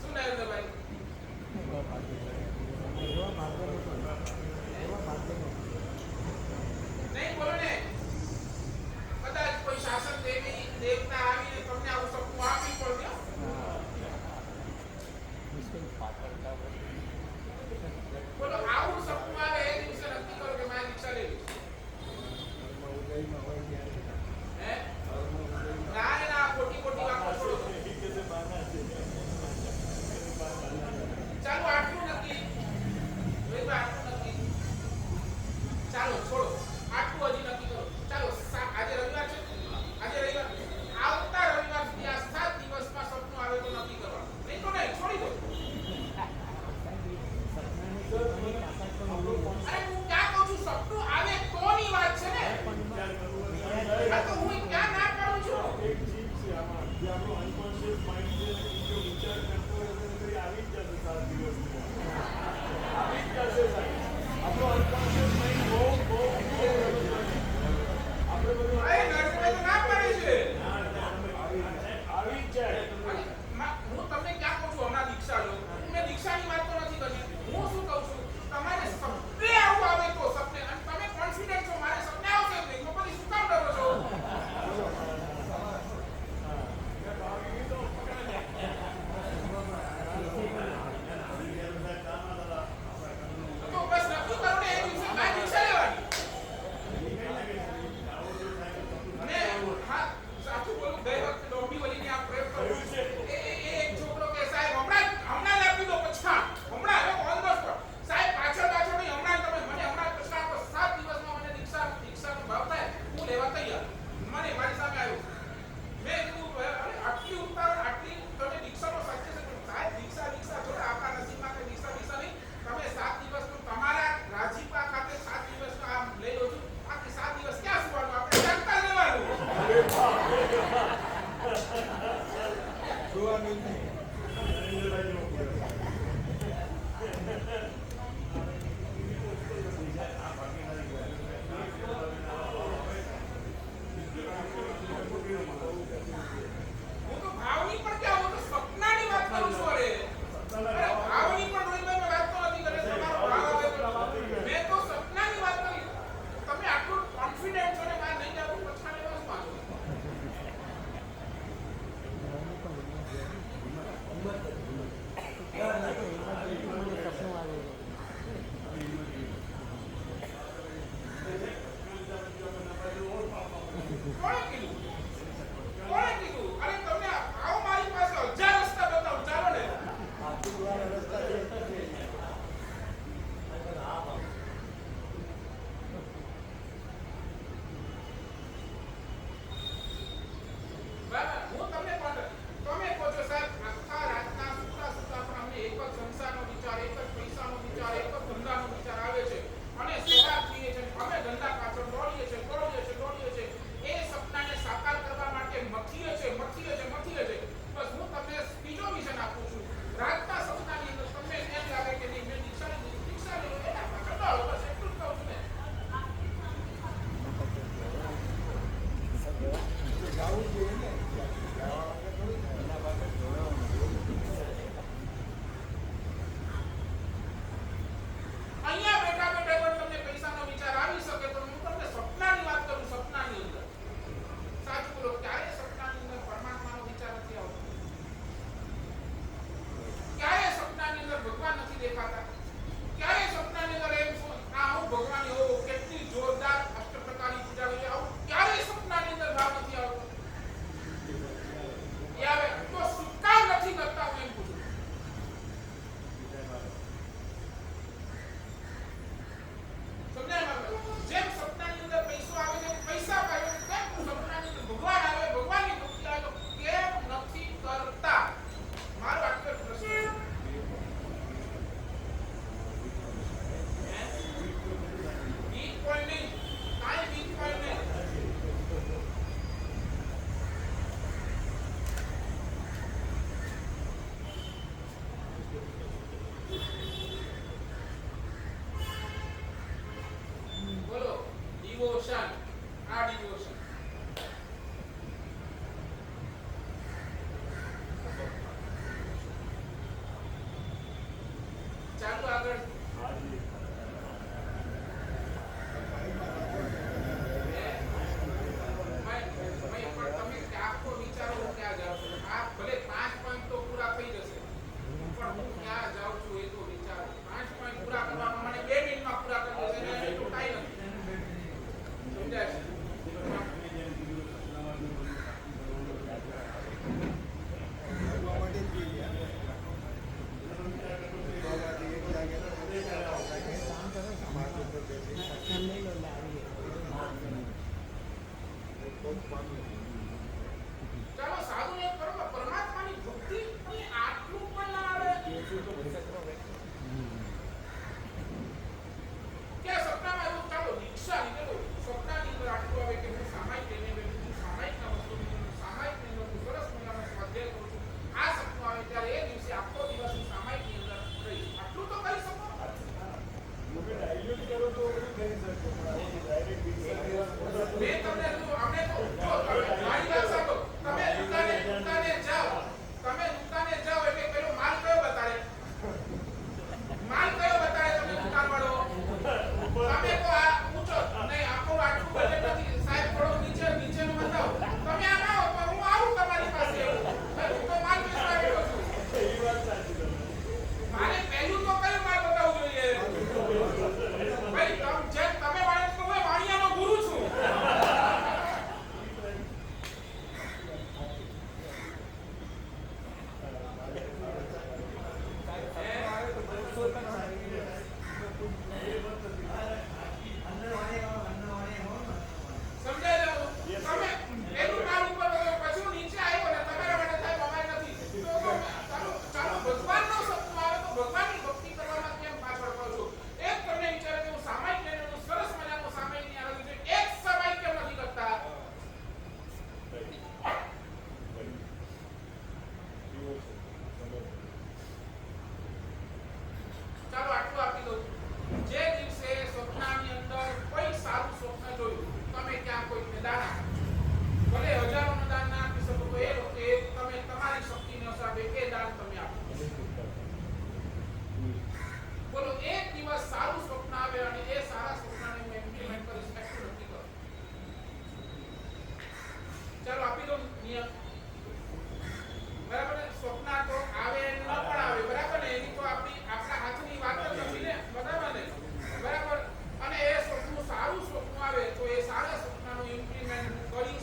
[SPEAKER 1] શું નરેન્દ્રભાઈ? નહીં બોલો ને. કદાચ કોઈ શાસન દેવી દેવતા આવીને તમને આવું સપનું આપી પડ્યો, બોલો આવું સપનું આવે એ દિવસે નક્કી કરો કે મારે દીક્ષા લેવી છે. હે? ના ના, ખોટી ખોટી વાતો છોડો. ચાલો આટલું નક્કી, આટલું નક્કી, ચાલો છોડો, આટલું હજી નક્કી કરો. ચાલો આજે રવિવાર છે, આજે રવિવાર, આવતા રવિવાર સુધી આ 7 દિવસમાં સપનું આવે તો નક્કી કરવાનું, નહીં તો નહીં, છોડી દો. અરે હું ક્યાં કહું છું, સપનું આવે તોની વાત છે ને. આ તો હું ક્યાં ના પાડું છું.
[SPEAKER 4] એક ચીજ છે આમાં જે આપણો અનકોન્શિયસ માઇન્ડ છે, જો વિચાર કરતો હોય તો કરી આવી જ જશે 7 દિવસમાં, આવી જ જશે સાહેબ. આપણો અનકોન્શિયસ માઇન્ડ બહુ આપણે બધું
[SPEAKER 1] અરે નરસિંહભાઈ તો ના પાડે છે.
[SPEAKER 4] આવી જ જાય.
[SPEAKER 1] હું તમને ક્યાં કહું છું હમણાં દીક્ષા લો, મેં દીક્ષાની વાત તો નથી કરી. હું શું કહું છું, તમારે સપને આવું આવે તો સપને, અને તમે કોન્ફિડન્ટ છો મારે સપને આવશે જ નહીં, તો પછી શું કામ ડરો છો? કોણે કીધું? અરે તમને આવો મારી પાસે 1000 રસ્તા બતાવું, ચાલો ને.
[SPEAKER 3] આશીર્વાદ રસ્તા જે છે
[SPEAKER 1] બરાબર, હું તમને પણ તમે કહો છો સાહેબ આખા રાતના સુતા પણ અમને એક જ સંસારનો વિચાર, એક જ પૈસાનો વિચાર, એક જ ધંધાનો વિચાર આવે છે અને સવાર થઈએ છે અમે ધંધા પાછળ દોડીએ છે. એ સપનાને સાકાર કરવા માટે મથીએ છે. બસ હું તમને બીજો વિઝન આપું છું. રાતના સપનાની અંદર તમને એમ લાગે કે નહીં મેં દીક્ષા લીધી એના પાછળ દોડો, બસ એટલું જ કહું છું ને.
[SPEAKER 3] જવું જોઈએ ને જવા માટે થોડું એના પાસે
[SPEAKER 1] અહીંયા બેઠા પણ તમને પૈસાનો વિચાર આવી શકે તો હું તમને સપનાની વાત કરું. સપનાની અંદર સાચું બોલો, ક્યારે સપનાની અંદર પરમાત્માનો વિચાર નથી આવતો? ક્યારે સપનાની અંદર ભગવાન નથી દેખાતા? ક્યારે સપનાની અંદર એમ હું ભગવાન એવો કેટલી જોરદાર અષ્ટપ્રકારની પૂજા કરી આવું ક્યારે સપનાની અંદર ભાવ નથી આવતો? યાર તો શું કામ નથી કરતા હું એમ પૂછું. સમજાય મારે? જેમ સપનાની અંદર પૈસો આવે છે પૈસા પાયો કેમ સપનાની અંદર ભગવાન આવે ભગવાનની ભક્તિ આવે તો કેમ નથી કરતા? મારો આટલો પ્રશ્ન છે. વીક પોઈન્ટ નહીં, કાંઈ વીક પોઈન્ટ નહીં. બોલો ડિવોશન, આ ડિવોશન ચાલો આગળ. તમે આખો વિચારો હું ક્યાં જાઉં છું. આ ભલે 5 પોઈન્ટ તો પૂરા થઈ જશે પણ હું ક્યાં જાઉં છું એ તો વિચારો. 5 પોઈન્ટ પૂરા કરવામાં મને 2 મિનિટમાં પૂરા કરી દેશે ને એટલું ટાઈમ નથી. સમજાય છે?
[SPEAKER 3] કરવા માટે જ જોઈએ બાબાજી એક લાગે
[SPEAKER 2] કામ કરો
[SPEAKER 3] માથું પર બેસી
[SPEAKER 2] એમ લઈ લો એટલે આવીએ.
[SPEAKER 3] પગ પામી
[SPEAKER 1] ચાલો સાધુ એક કરો કે પરમાત્માની ભક્તિ અને આટલું પણ ના આવે કે સપનામાં એવું ચાલો દીક્ષા લીધેલો સપનાની અંદર આટલું આવે કે હું સામાયિક લઈને બેઠું છું, સામાયિકના વસ્તુની અંદર સામાયિકની અંદર હું સરસ મજાનો સ્વાધ્યાય કરું છું. આ સપનું આવે ત્યારે એ દિવસે આખો દિવસ હું સામાયિકની અંદર રહીશ. આટલું તો કરી શકો.
[SPEAKER 4] ડાયલ્યુટ કરો તો બધું થઈ શકે પણ ડાયરેક્ટ
[SPEAKER 1] મેં તમને અમને તો જો તમે મારી વાત સાંભળો. તમે દુકાને જાઓ એટલે પેલો માલ કયો બતાડે? તમે દુકાનવાળો તમે તો આ ઊંચો નહીં આપણું આટલું બજેટ નથી સાહેબ થોડો નીચેનું બતાવો. તમે આમ આવો તો હું આવું તમારી પાસે હું તો માલ વેચવા બેઠો છું.
[SPEAKER 4] એ વાત સાચી તમે
[SPEAKER 1] મારે પહેલું તો કયું માલ બતાવવું જોઈએ? ભાઈ તમે વાણિયા તો હું વાણિયાનો ગુરુ છું. સમજાય જાવ તમે પેલું માલ ઉપર પછી હું નીચે આવ્યો ને તમારા માટે સાહેબ અમારે નથી તો ચાલો ભગવાનનો સપનું આવે તો ભગવાનની ભક્તિ કરવામાં કેમ પાછળ પડો છો? એક તમને વિચારે કે હું સામાયિક લઈને હું સરસ મજાનો સામાયિક ની આવે છે એક સામાયિક કેમ નથી કરતા? ચાલો આટલું આપી દઉં. જે દિવસે સ્વપ્નાની અંદર કોઈ સારું સ્વપ્ન જોયું તમે ક્યાં કોઈને દાન આપો. ભલે હજારોનું દાન ના આપી શકો તો એ વખતે તમે તમારી શક્તિને હિસાબે એ દાન તમે આપો. બોલો એક દિવસ સારું સ્વપ્ન આવે અને એ સારા સ્વપ્નને હું ઇમ્પ્લિમેન્ટ કરીશ એટલું નક્કી કરો. ચાલો આપી દો નિયમ. બરાબર ને? સ્વપ્ન તો આવે ન પણ આવે બરાબર ને? એની તો આપણા હાથની વાત જ નથી ને. બરાબર ને? બરાબર. અને એ સ્વપ્ન સારું સ્વપ્ન આવે તો એ સારા સ્વપ્નનું ઇમ્પ્લિમેન્ટ કરીશ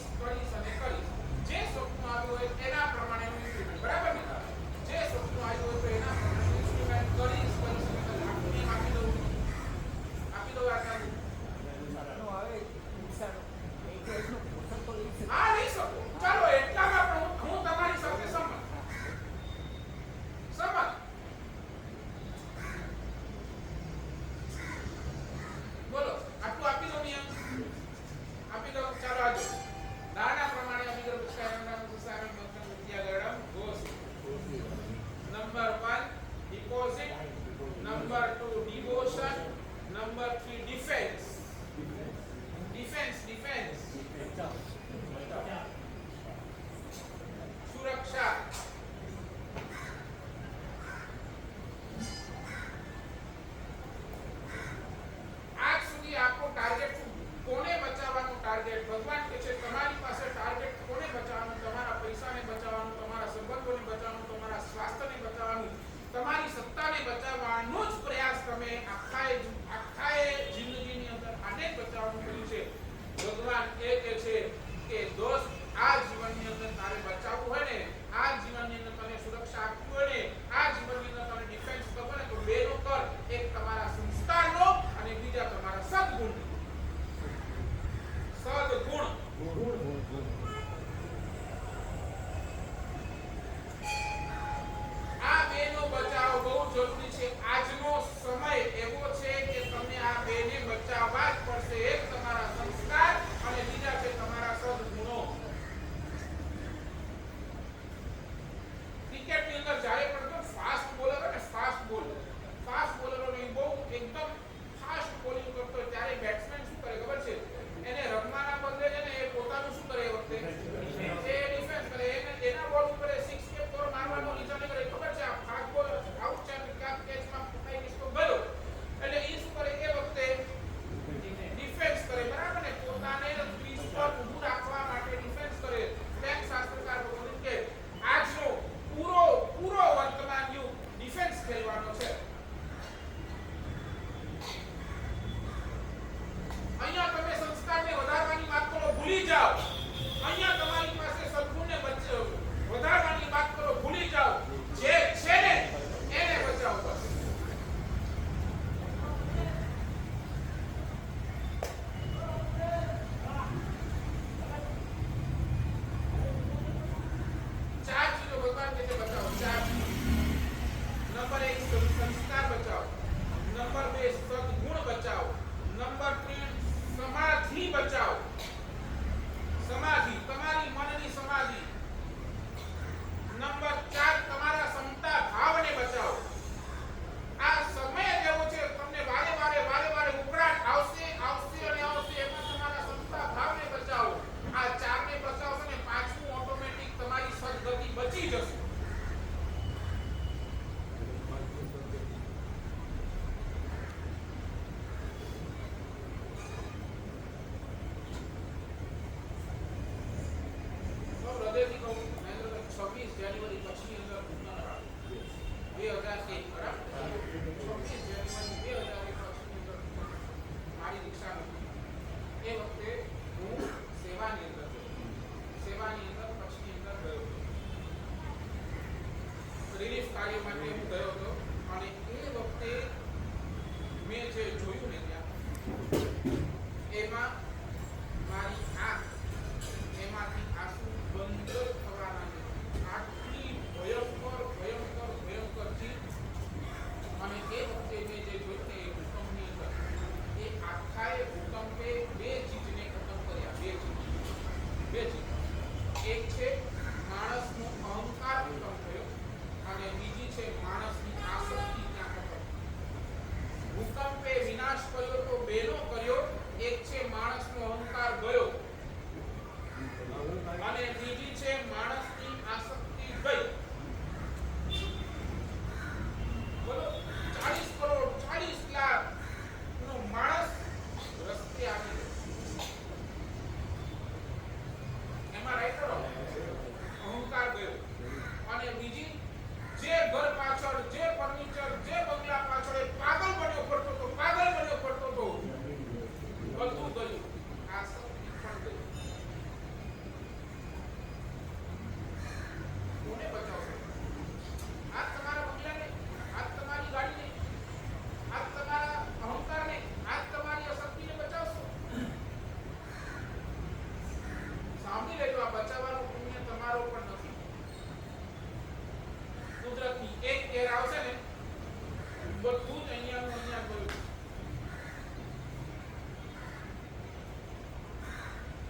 [SPEAKER 1] નાના પ્રમાણે અભિગમ પુસ્તકાલયના પુસ્તકાલય મંત્ર વિદ્યાગરમ ગોસ. નંબર 1 ડિપોઝિટ, નંબર 2 ડિવોશન, નંબર 3 ડિફેન્સ. ડિફેન્સ સુરક્ષા. આજ સુધી આપણો ટાર્ગેટ કોને બચાવવાનું? ટાર્ગેટ ભગવાન કે છે તમારી પાસે ટાર્ગેટ કોને બચાવવાનું? તમારા પૈસાને બચાવવાનું, તમારા સંબંધોને બચાવવાનું, તમારા સ્વાસ્થ્યને બચાવવાનું, તમારી સત્તાને બચાવવાનો જ પ્રયાસ તમે આખાએ જિંદગીની અંદર આને જ બચાવવાનું કર્યું છે. ભગવાન એ કહે છે કે દોસ્ત, આ જીવનની અંદર તારે બચાવવું હોય ને, આ જીવનની અંદર તને સુરક્ષા આપવી હોય ને, આ જીવનની અંદર તને ડિફેન્સ કરવો ને, તો બેનો કર. એક તમારા સંસ્કારનો અને બીજા તમારા સદગુણ. આ બેનો બચાવ બહુ જરૂરી છે. આજનો સમય એવો છે કે તમને આ બેને બચાવવા જ પડશે. એક તમારા સંસ્કાર અને બીજા છે તમારા સદગુણો. ક્રિકેટની અંદર જ્યારે પણ ફાસ્ટ બોલર હોય ને, ફાસ્ટ બોલરોને બહુ એકદમ ફાસ્ટ બોલિંગ કરતો હોય ત્યારે બેટ્સમેન શું કરે ખબર છે? એને રમવાના બદલે છે ને એ પોતાનું શું કરે? એ વખતે એ ડિફેન્સ કરે. એના બોલ ઉપર 6 કે 4 મારવાનો વિચાર કરે. ખબર છે આ ફાસ્ટ બોલર આઉટ છે કે ક્યાં કેચમાં ફટાઈ ડિસ્કો ગયો, એટલે એ શું કરે? એ વખતે ડિફેન્સ કરે. બરાબર ને? પોતાને ક્રીઝ પર ઊભું રાખવા માટે ડિફેન્સ કરે. તેમ શાસ્ત્રકાર લોકો કે આજનો પૂરો વર્તમાન યુગ ડિફેન્સ ખેલવાનો છે. અહીંયા તમે સંસ્કારને વધારવાની વાત કરો, ભૂલી જાઓ. અહીંયા તમારી પાસે સદગુણને વધારવાની વાત કરો, ભૂલી જાઓ. જે છે ને એને બચાવો બસ. ચાર ચીજો ભગવાન કહે છે બચાવો. ચાર. નંબર 1 સંસ્કાર બચાવો, નંબર 2 સદગુણ બચાવો, નંબર 3 સમાધિ બચાવો. સમાધિ, તમારી મનની સમાધિ. નંબર 4 તમારા ક્ષમતા ભાવને બચાવો. આ સમય જ એવો છે તમને વારે વારે ઉકળાટ આવશે અને આવશે. એમાં તમારા ક્ષમતા ભાવને બચાવો. આ 4 ને બચાવશો ને, પાંચમું ઓટોમેટિક તમારી સદગતિ બચી જશે. હૃદયથી કહું, મહેન્દ્રભાઈ, 26 જાન્યુઆરી પછીની અંદર ભૂતનારા 2001 બરાબર? 26 જાન્યુઆરી 2001 પછીની અંદર મારી દીક્ષા નથી. એ વખતે હું સેવાની અંદર પછીની અંદર ગયો હતો. રિલીફ કાર્ય માટે હું ગયો હતો. અને એ વખતે મેં જે જોયું ને ત્યાં, એમાં મારી આંખ એમાંથી આંસુ બંધ થવાના નથી. આટલી ભયંકર ચીજ. અને એ વખતે મેં જે જોયું ને, એ ભૂકંપની અંદર એ આખાએ ભૂકંપે બે ચીજને ખતમ કર્યા. બે ચીજ. એક છે માણસનો અહંકાર ખતમ થયો અને બીજી છે માણસની આસક્તિ ત્યાં ખતમ. ભૂકંપે વિનાશ કર્યો તો બેનો કર્યો. એક છે માણસનો અહંકાર ગયો અને બીજી છે માણસની આસક્તિ ગઈ. બોલો, 40 કરોડ 40 લાખ નો માણસ રસ્તે આવી ગયો. એમાં રાઈટ કરો, અહંકાર ગયો. અને બીજી, જે ઘર પાછળ, જે ફર્નિચર, જે બંગલા પાછળ પાગલ બન્યો ફરતો હતો, બધું ગયું. આસક્તિ પણ ગઈ. કોને બચાવશો? આ તમારા બંગલાને, આ તમારી ગાડીને, આ તમારા અહંકારને, આ તમારી આસક્તિને બચાવશો? સાંભળી લેજો, આ બચાવવાનું પુણ્ય તમારો પણ નથી. કુદરતની એક કેર આવશે ને, બધું જ અહીંયાનું અહીંયા ગયું.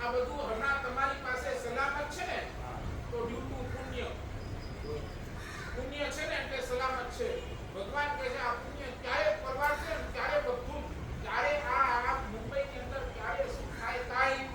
[SPEAKER 1] આ બધું હમણાં તમારી પાસે સલામત છે ને, તો ડ્યુ ટુ પુણ્ય. પુણ્ય છે ને એટલે સલામત છે. ભગવાન કહે છે આ પુણ્ય ક્યારે પરવારશે ને ક્યારે બધું, ક્યારે આ મુંબઈની અંદર ક્યારે શું થાય કાંઈ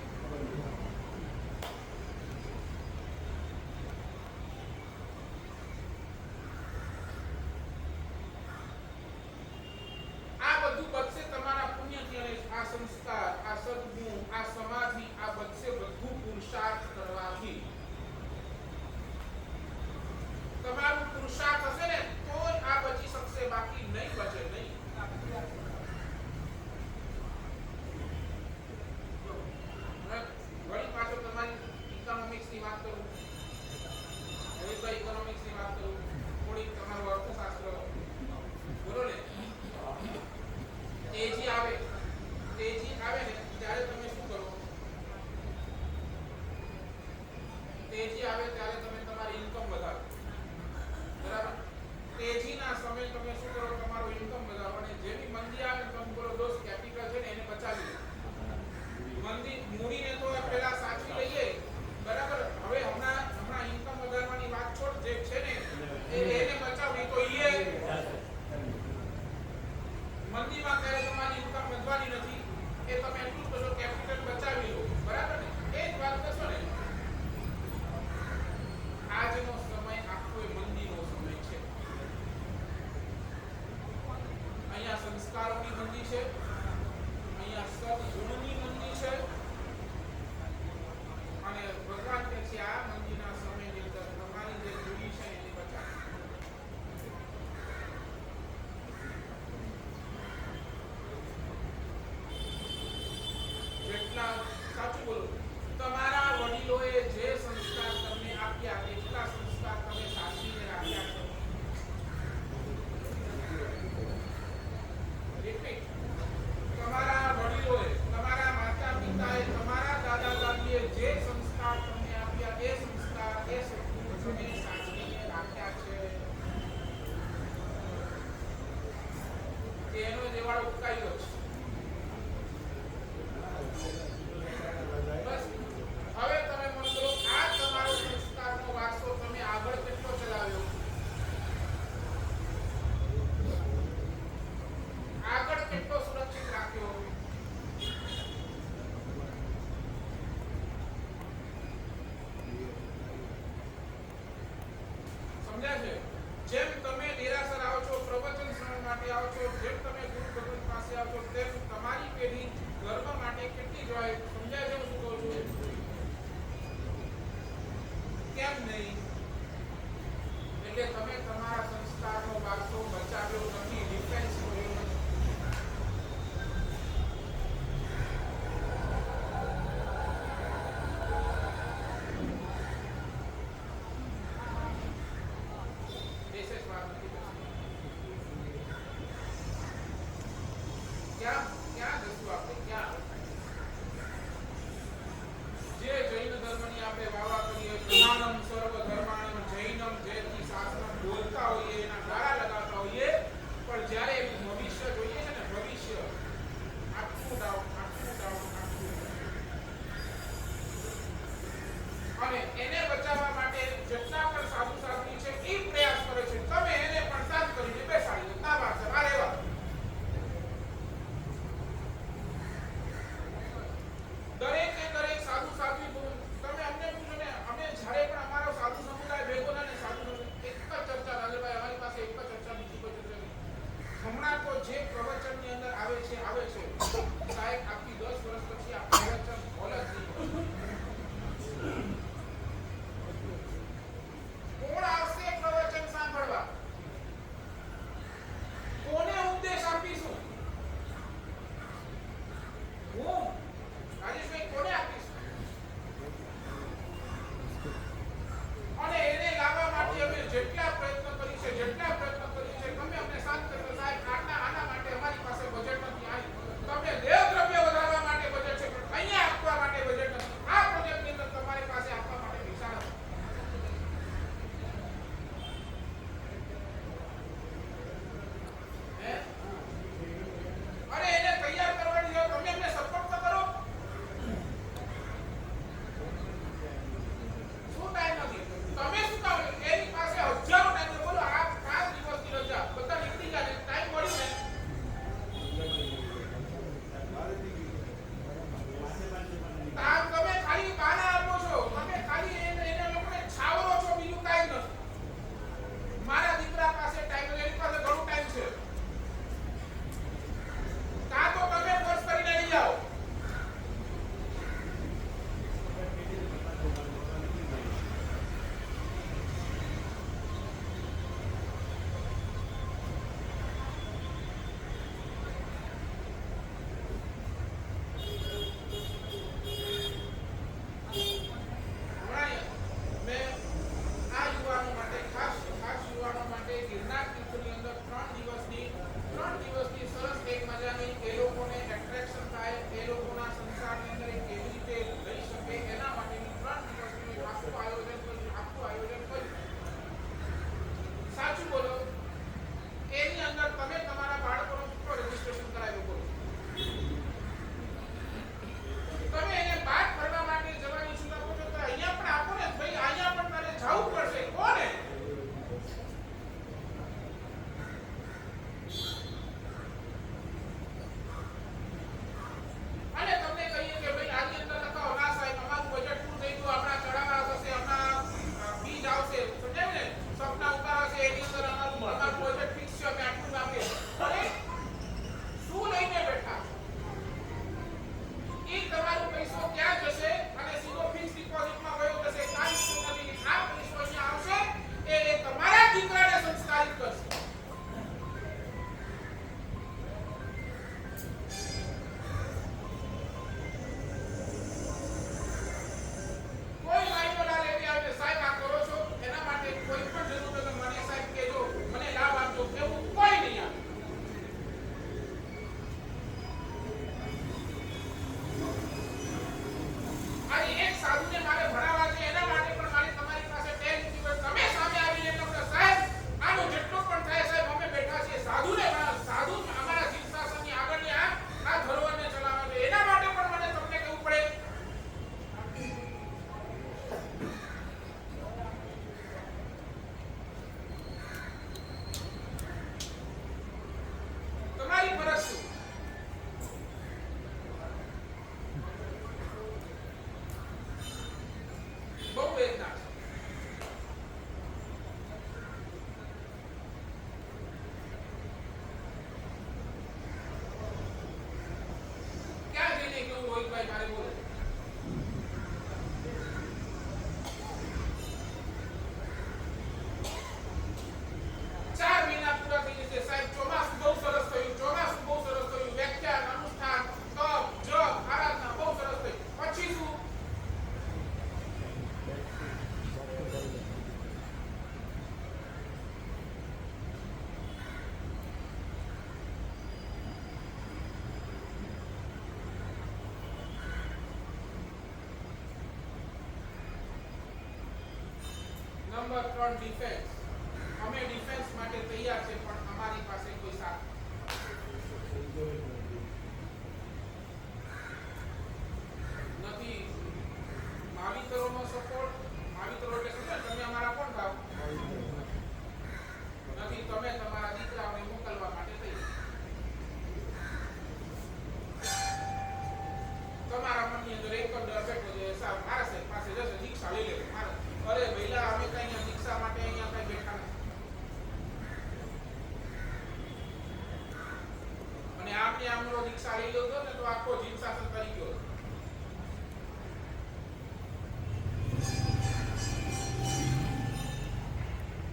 [SPEAKER 1] આ બધું બચશે તમારા પુણ્યથી. અને આ સંસ્કાર, આ સદગુણ, આ સમાધિ, આ બચશે બધું પુરુષાર્થ કરવાથી. તમારું પુરુષાર્થ હશે ને તો જ આ બચી શકશે, બાકી નહીં બચે નહીં. વળી પાછો તમારી ઇકોનોમિક્સ ની વાત કરું, હવે તો ઇકોનોમિક્સ ની વાત કરું, થોડીક તમારું અર્થશાસ્ત્ર બોલો ને. તેજી આવે ને ત્યારે તમે શું કરો? તેજી આવે ત્યારે તમે તમારી ઇન્કમ વધારો, બરાબર? તેજીના સમય તમે શું કરો? તમારો ઇન્કમ વધારો. અને જેવી મંદી આવે ને તમે બોલો દોસ્ત કેપિટલ છે ને એને બચાવી લો. મંદી મૂડીને તો પહેલા સાચવી લઈએ, બરાબર? હવે હમણાં ઇન્કમ વધારવાની વાત છોડ, જે છે ને એને બચાવવી. તો મંદીમાં ત્યારે તમારી ઇન્કમ વધવાની નથી, એ તમે એટલું કરો કેપિટલ બચાવી લો, બરાબર ને? એ જ વાત કરશો ને. આજનો સમય આખો મંદીનો સમય છે. અહીંયા સંસ્કારોની મંદી છે, અહીંયા સદગુણની મંદી છે. અને ભગવાન કહે છે આ મંદીના સમયની અંદર તમારી જે મૂડી છે એની બચાવી. જેટલા સાચું બોલો, તમારા વડીલોએ જે સંસ્કાર તમને આપ્યા એટલા સંસ્કાર તમે સાચવીને રાખ્યા છો. રિપીટ. તમારા વડીલોએ, તમારા માતા પિતાએ, તમારા દાદા દાદીએ જે સંસ્કાર તમને આપ્યા એ સંસ્કાર, એ સદગુણ તમે સાચવીને રાખ્યા છે. એનો દેવાળો ઉકાયો છે. બસ હવે તમે મને કહો, આ તમારો સંસ્કારનો વારસો તમે આગળ કેટલો ચલાવ્યો? આગળ કેટલો સુરક્ષિત રાખ્યો? સમજ્યા છે? જેમ તમે દેરાસર આવો છો, પ્રવચન શ્રવણ માટે આવો છો, જેમ તમે ગુરુ ભગવત પાસે આવો છો, તેમ તમારી પેઢી ધર્મ માટે કેટલી જવાય? સમજાય છે હું શું કહું છું? કેમ નહીં? એટલે તમે તમારા સંસ્કારનો વારસો બચાવ્યો નથી, ડિફેન્સ કર્યો નથી. ક્યાં જશું આપણે? ક્યાં જે જૈન ધર્મની આપણે વાવા કરીએ, પ્રમાણમ સર્વ ધર્માણમ જૈનમ, જેથી શાસ્ત્ર બોલતા હોઈએ, એના નારા લગાવતા હોઈએ, પણ જ્યારે ભવિષ્ય જોઈએ છે ને, ભવિષ્ય આટલું ડાઉન. અને એને બચાવવા માટે જેટલા પણ સાધુ સાધ્વી છે એ પ્રયાસ કરે છે. તમે એને પણ શાંત કરીને બેસાડી દો. ના વાત છે, આ રહેવા દરેક સાધુ સાધ્વી તમે અમને પૂછો ને, અમે જ્યારે પણ અમારો સાધુ સમુદાય ભેગો થાય ને, સાધુ એક જ ચર્ચા લાગે ભાઈ, અમારી પાસે એક જ ચર્ચા, બીજી કોઈ ચર્ચા નહીં. હમણાં તો જે પ્રવચનની અંદર આવે છે સાહેબ, આખી 10 વર્ષ પછી આ પ્રવચન હોલ જ નહીં. Number 3 defence. અમે ડિફેન્સ માટે તૈયાર છે પણ અમારી પાસે કોઈ સાથ નથી. માવિતરોનો સપોર્ટ, માવિતરો એટલે શું છે? તમે અમારા કોણ ભાવ નથી. તમે તમારા દીકરાઓને મોકલવા માટે તૈયાર. તમારા મનની અંદર એક જ ડર બેઠો છે, સાહેબ મારા સાહેબ પાસે જશે દીક્ષા લઈ લેશે. મારા અરે ભઈલા, અમે કઈ અહીંયા દીક્ષા માટે અહીંયા કઈ બેઠા નથી. અને આમને આમનો દીક્ષા લઈ લો ને તો આખો જીવ શાસન કરી ગયો.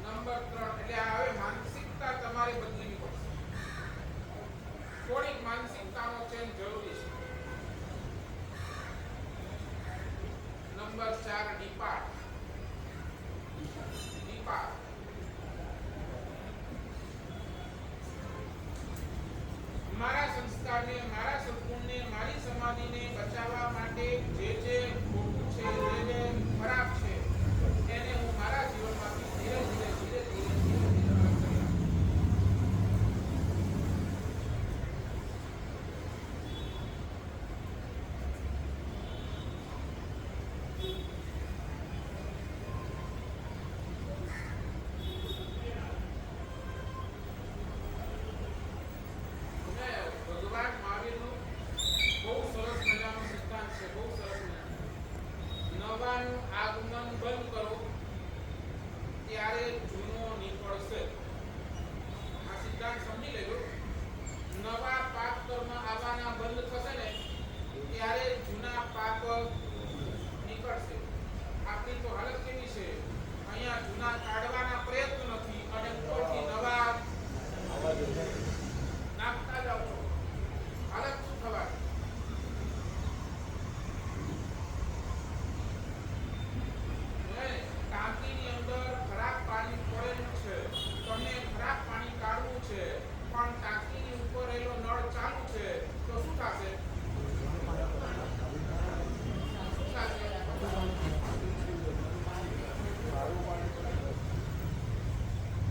[SPEAKER 1] નંબર 3 એટલે આ હવે માનસિકતા તમારે બદલવી પડશે. થોડીક માનસિકતાનો ચેન્જ જરૂરી છે. Number 4 depart. ડિપાર્ટ મારા સંસ્કારને, મારા સદગુણને, મારી સમાધિને બચાવવા માટે જે જે ખોટું છે, જે ખરાબ છે, એને હું મારા જીવનમાંથી ધીરે ધીરે અલગ કરી નાખું. ભગવાન મહાવીરનું બહુ સરસ મજાનો સિદ્ધાંત છે, બહુ સરસ મજાનો. નવાનું આગમન બંધ કરો ત્યારે જૂનો નીકળશે. આ સિદ્ધાંત સમજી લેજો. નવા પાપ કર્મ આવવાના બંધ થશે ને ત્યારે જૂના પાપ નીકળશે. આપણી તો હાલત કેવી છે? અહીંયા જૂના કાઢવાના પ્રયત્ન નથી અને ઉપરથી નવા નાખતા જાઓ છો. હાલત શું થવાની? ટાંકીની અંદર ખરાબ પાણી પડેલું છે, તમને ખરાબ પાણી કાઢવું છે, પણ ટાંકીની ઉપર એલો નળ ચાલુ છે, તો શું થશે? શું થશે?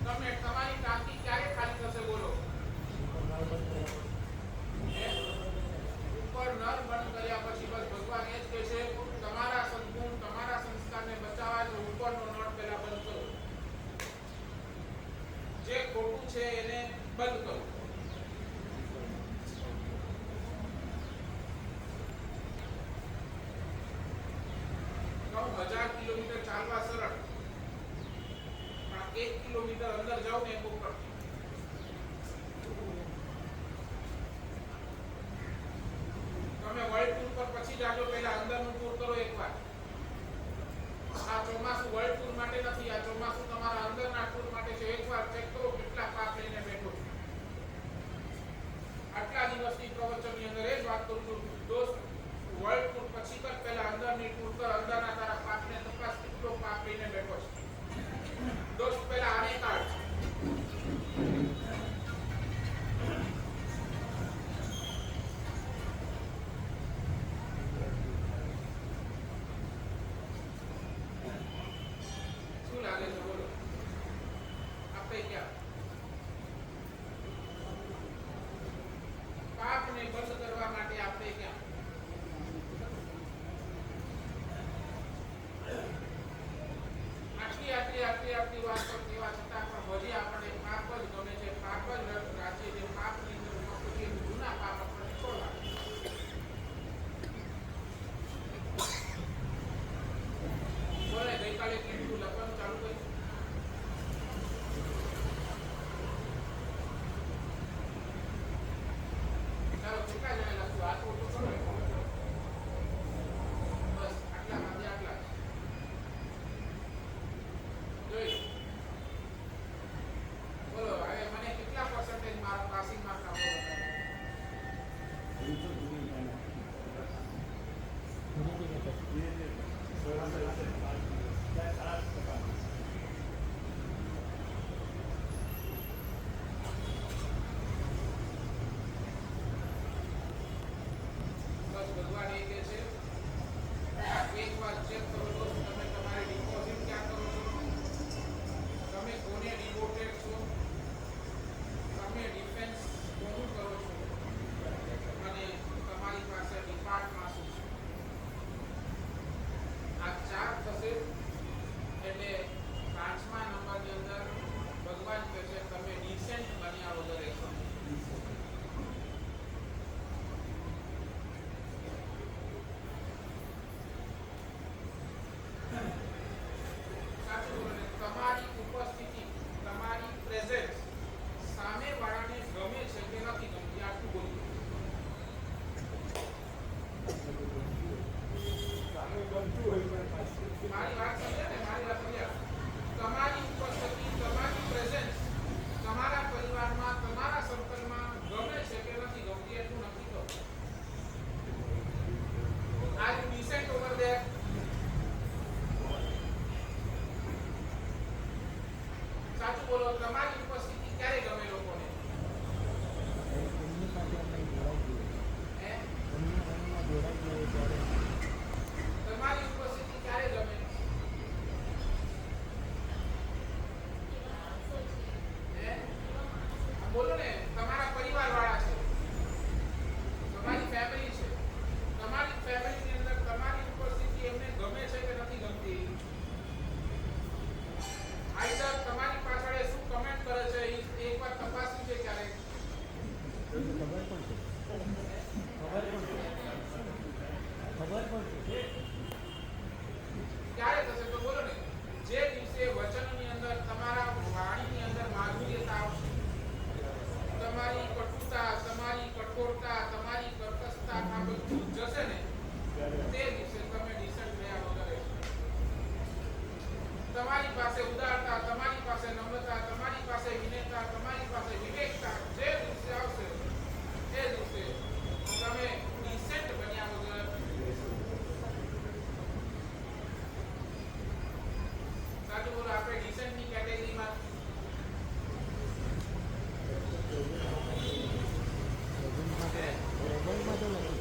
[SPEAKER 1] તમે તમારી ટાંકી ક્યારે ખાલી થશે બોલો? ઉપર નળ બંધ કર્યા પછી બસ ભગવાન એ જ કહે છે તમારા સદગુણ, તમારા સંસ્કારને બચાવવા છે, ઉપરનો નળ પહેલા બંધ કરો. જે ખોટું છે એને બંધ કરો. કહું 1000 કિલોમીટર ચાલવા સરળ, પણ 1 કિલોમીટર અંદર જાવ ને એ બહુ કઠિન. તમે વર્લ્ડ ટૂર પર પછી જાજો, પહેલા અંદરનું ટૂર કરો એકવાર. આ ચોમાસું વર્લ્ડ ટૂર માટે નથી, આ ચોમાસું તમારા અંદરના ટૂર માટે છે. એકવાર ચેક કરો કેટલા પાપ લઈને બેઠો છો. આટલા દિવસની પ્રવચનની અંદર એ જ વાત કરું છું દોસ્ત, વર્લ્ડ ટૂર પછી કર, પહેલા અંદરની ટૂર કર. અંદરના તારા પાપને તપાસ, કેટલો પાપ લઈને બેઠો છે. દોસ્ત પહેલા આને કાઢ. શું લાગે છે બોલો? આપણે ક્યાં પાપને બંધ કરવા માટે આપણે ક્યાં? આટલી આટલી આટલી આટલી વાત પર કેવા છતાં પણ હજી આપણને પાપ જ ગમે છે, પાપ જ રાજ્ય છે. પાપની અંદર મસ્ત જૂના પાપ આપણને છોડવા. બોલે ગઈકાલે કેટલું લખવાનું ચાલુ કર્યું? ચાલો કેટલા જણા લખ્યું? આ તો કરો. બસ આટલામાંથી આટલા જોઈ. બોલો હવે મને કેટલા પર્સન્ટેજ માર્ક, પાસિંગ માર્ક આપો? બસ ભગવાન એ કહે છે એક વાર ચેક કરો દોસ્ત, તમે તમારી ડિપોઝિટ ક્યાં કરો છો? મારી વાત સમજ્યા ને, મારી વાત સમજ્યા. તમારી ઉપસ્થિતિ, તમારી પ્રેઝન્સ તમારા પરિવારમાં, તમારા સર્કલમાં ગમે છે કે નથી ગમતી એટલું નક્કી કરો. Are you descent over there? સાચું બોલો, તમારી ઉપસ્થિતિ ક્યારે ગમે લોકોને?
[SPEAKER 2] એમની સાથે આપણે જોડાઈ જઈએ,
[SPEAKER 1] હે?
[SPEAKER 2] એમના કામમાં જોડાઈ જઈએ ત્યારે
[SPEAKER 1] તમારી ઉપસ્થિતિ ક્યારે ગમે? હે? આ બોલો ને, તમારા પરિવારવાળા છે, તમારી ફેમિલી છે, તમારી ફેમિલીની અંદર તમારી ઉપસ્થિતિ એમને ગમે છે કે નથી ગમતી? આઈધર તમારી પાછળ એ શું કમેન્ટ કરે છે એ એકવાર તપાસી છે ક્યારે?
[SPEAKER 2] એની ખબર પણ છે, ખબર પણ છે.
[SPEAKER 1] ક્યારે થશે તો બોલો ને. જે દિવસે વચનની અંદર તમારા વાણીની અંદર માધુર્યતા આવશે, તમારી કટુતા, તમારી કઠોરતા, તમારી કર્કશતા આ બધું જશે ને, તે દિવસે તમે ડિસન્ટ રહ્યા વગર રહેશો. તમારી પાસે ઉદારતા, તમારી પાસે નમ્રતા, તમારી પાસે વિનયતા, તમારી પાસે વિવેકતા જે દિવસે આવશે એ દિવસે તમે ડિસન્ટ બન્યા વગર રહેશો. સાચું બોલો, આપણે ડિસન્ટની કેટેગરીમાં
[SPEAKER 2] રેબલમાં તો નથી.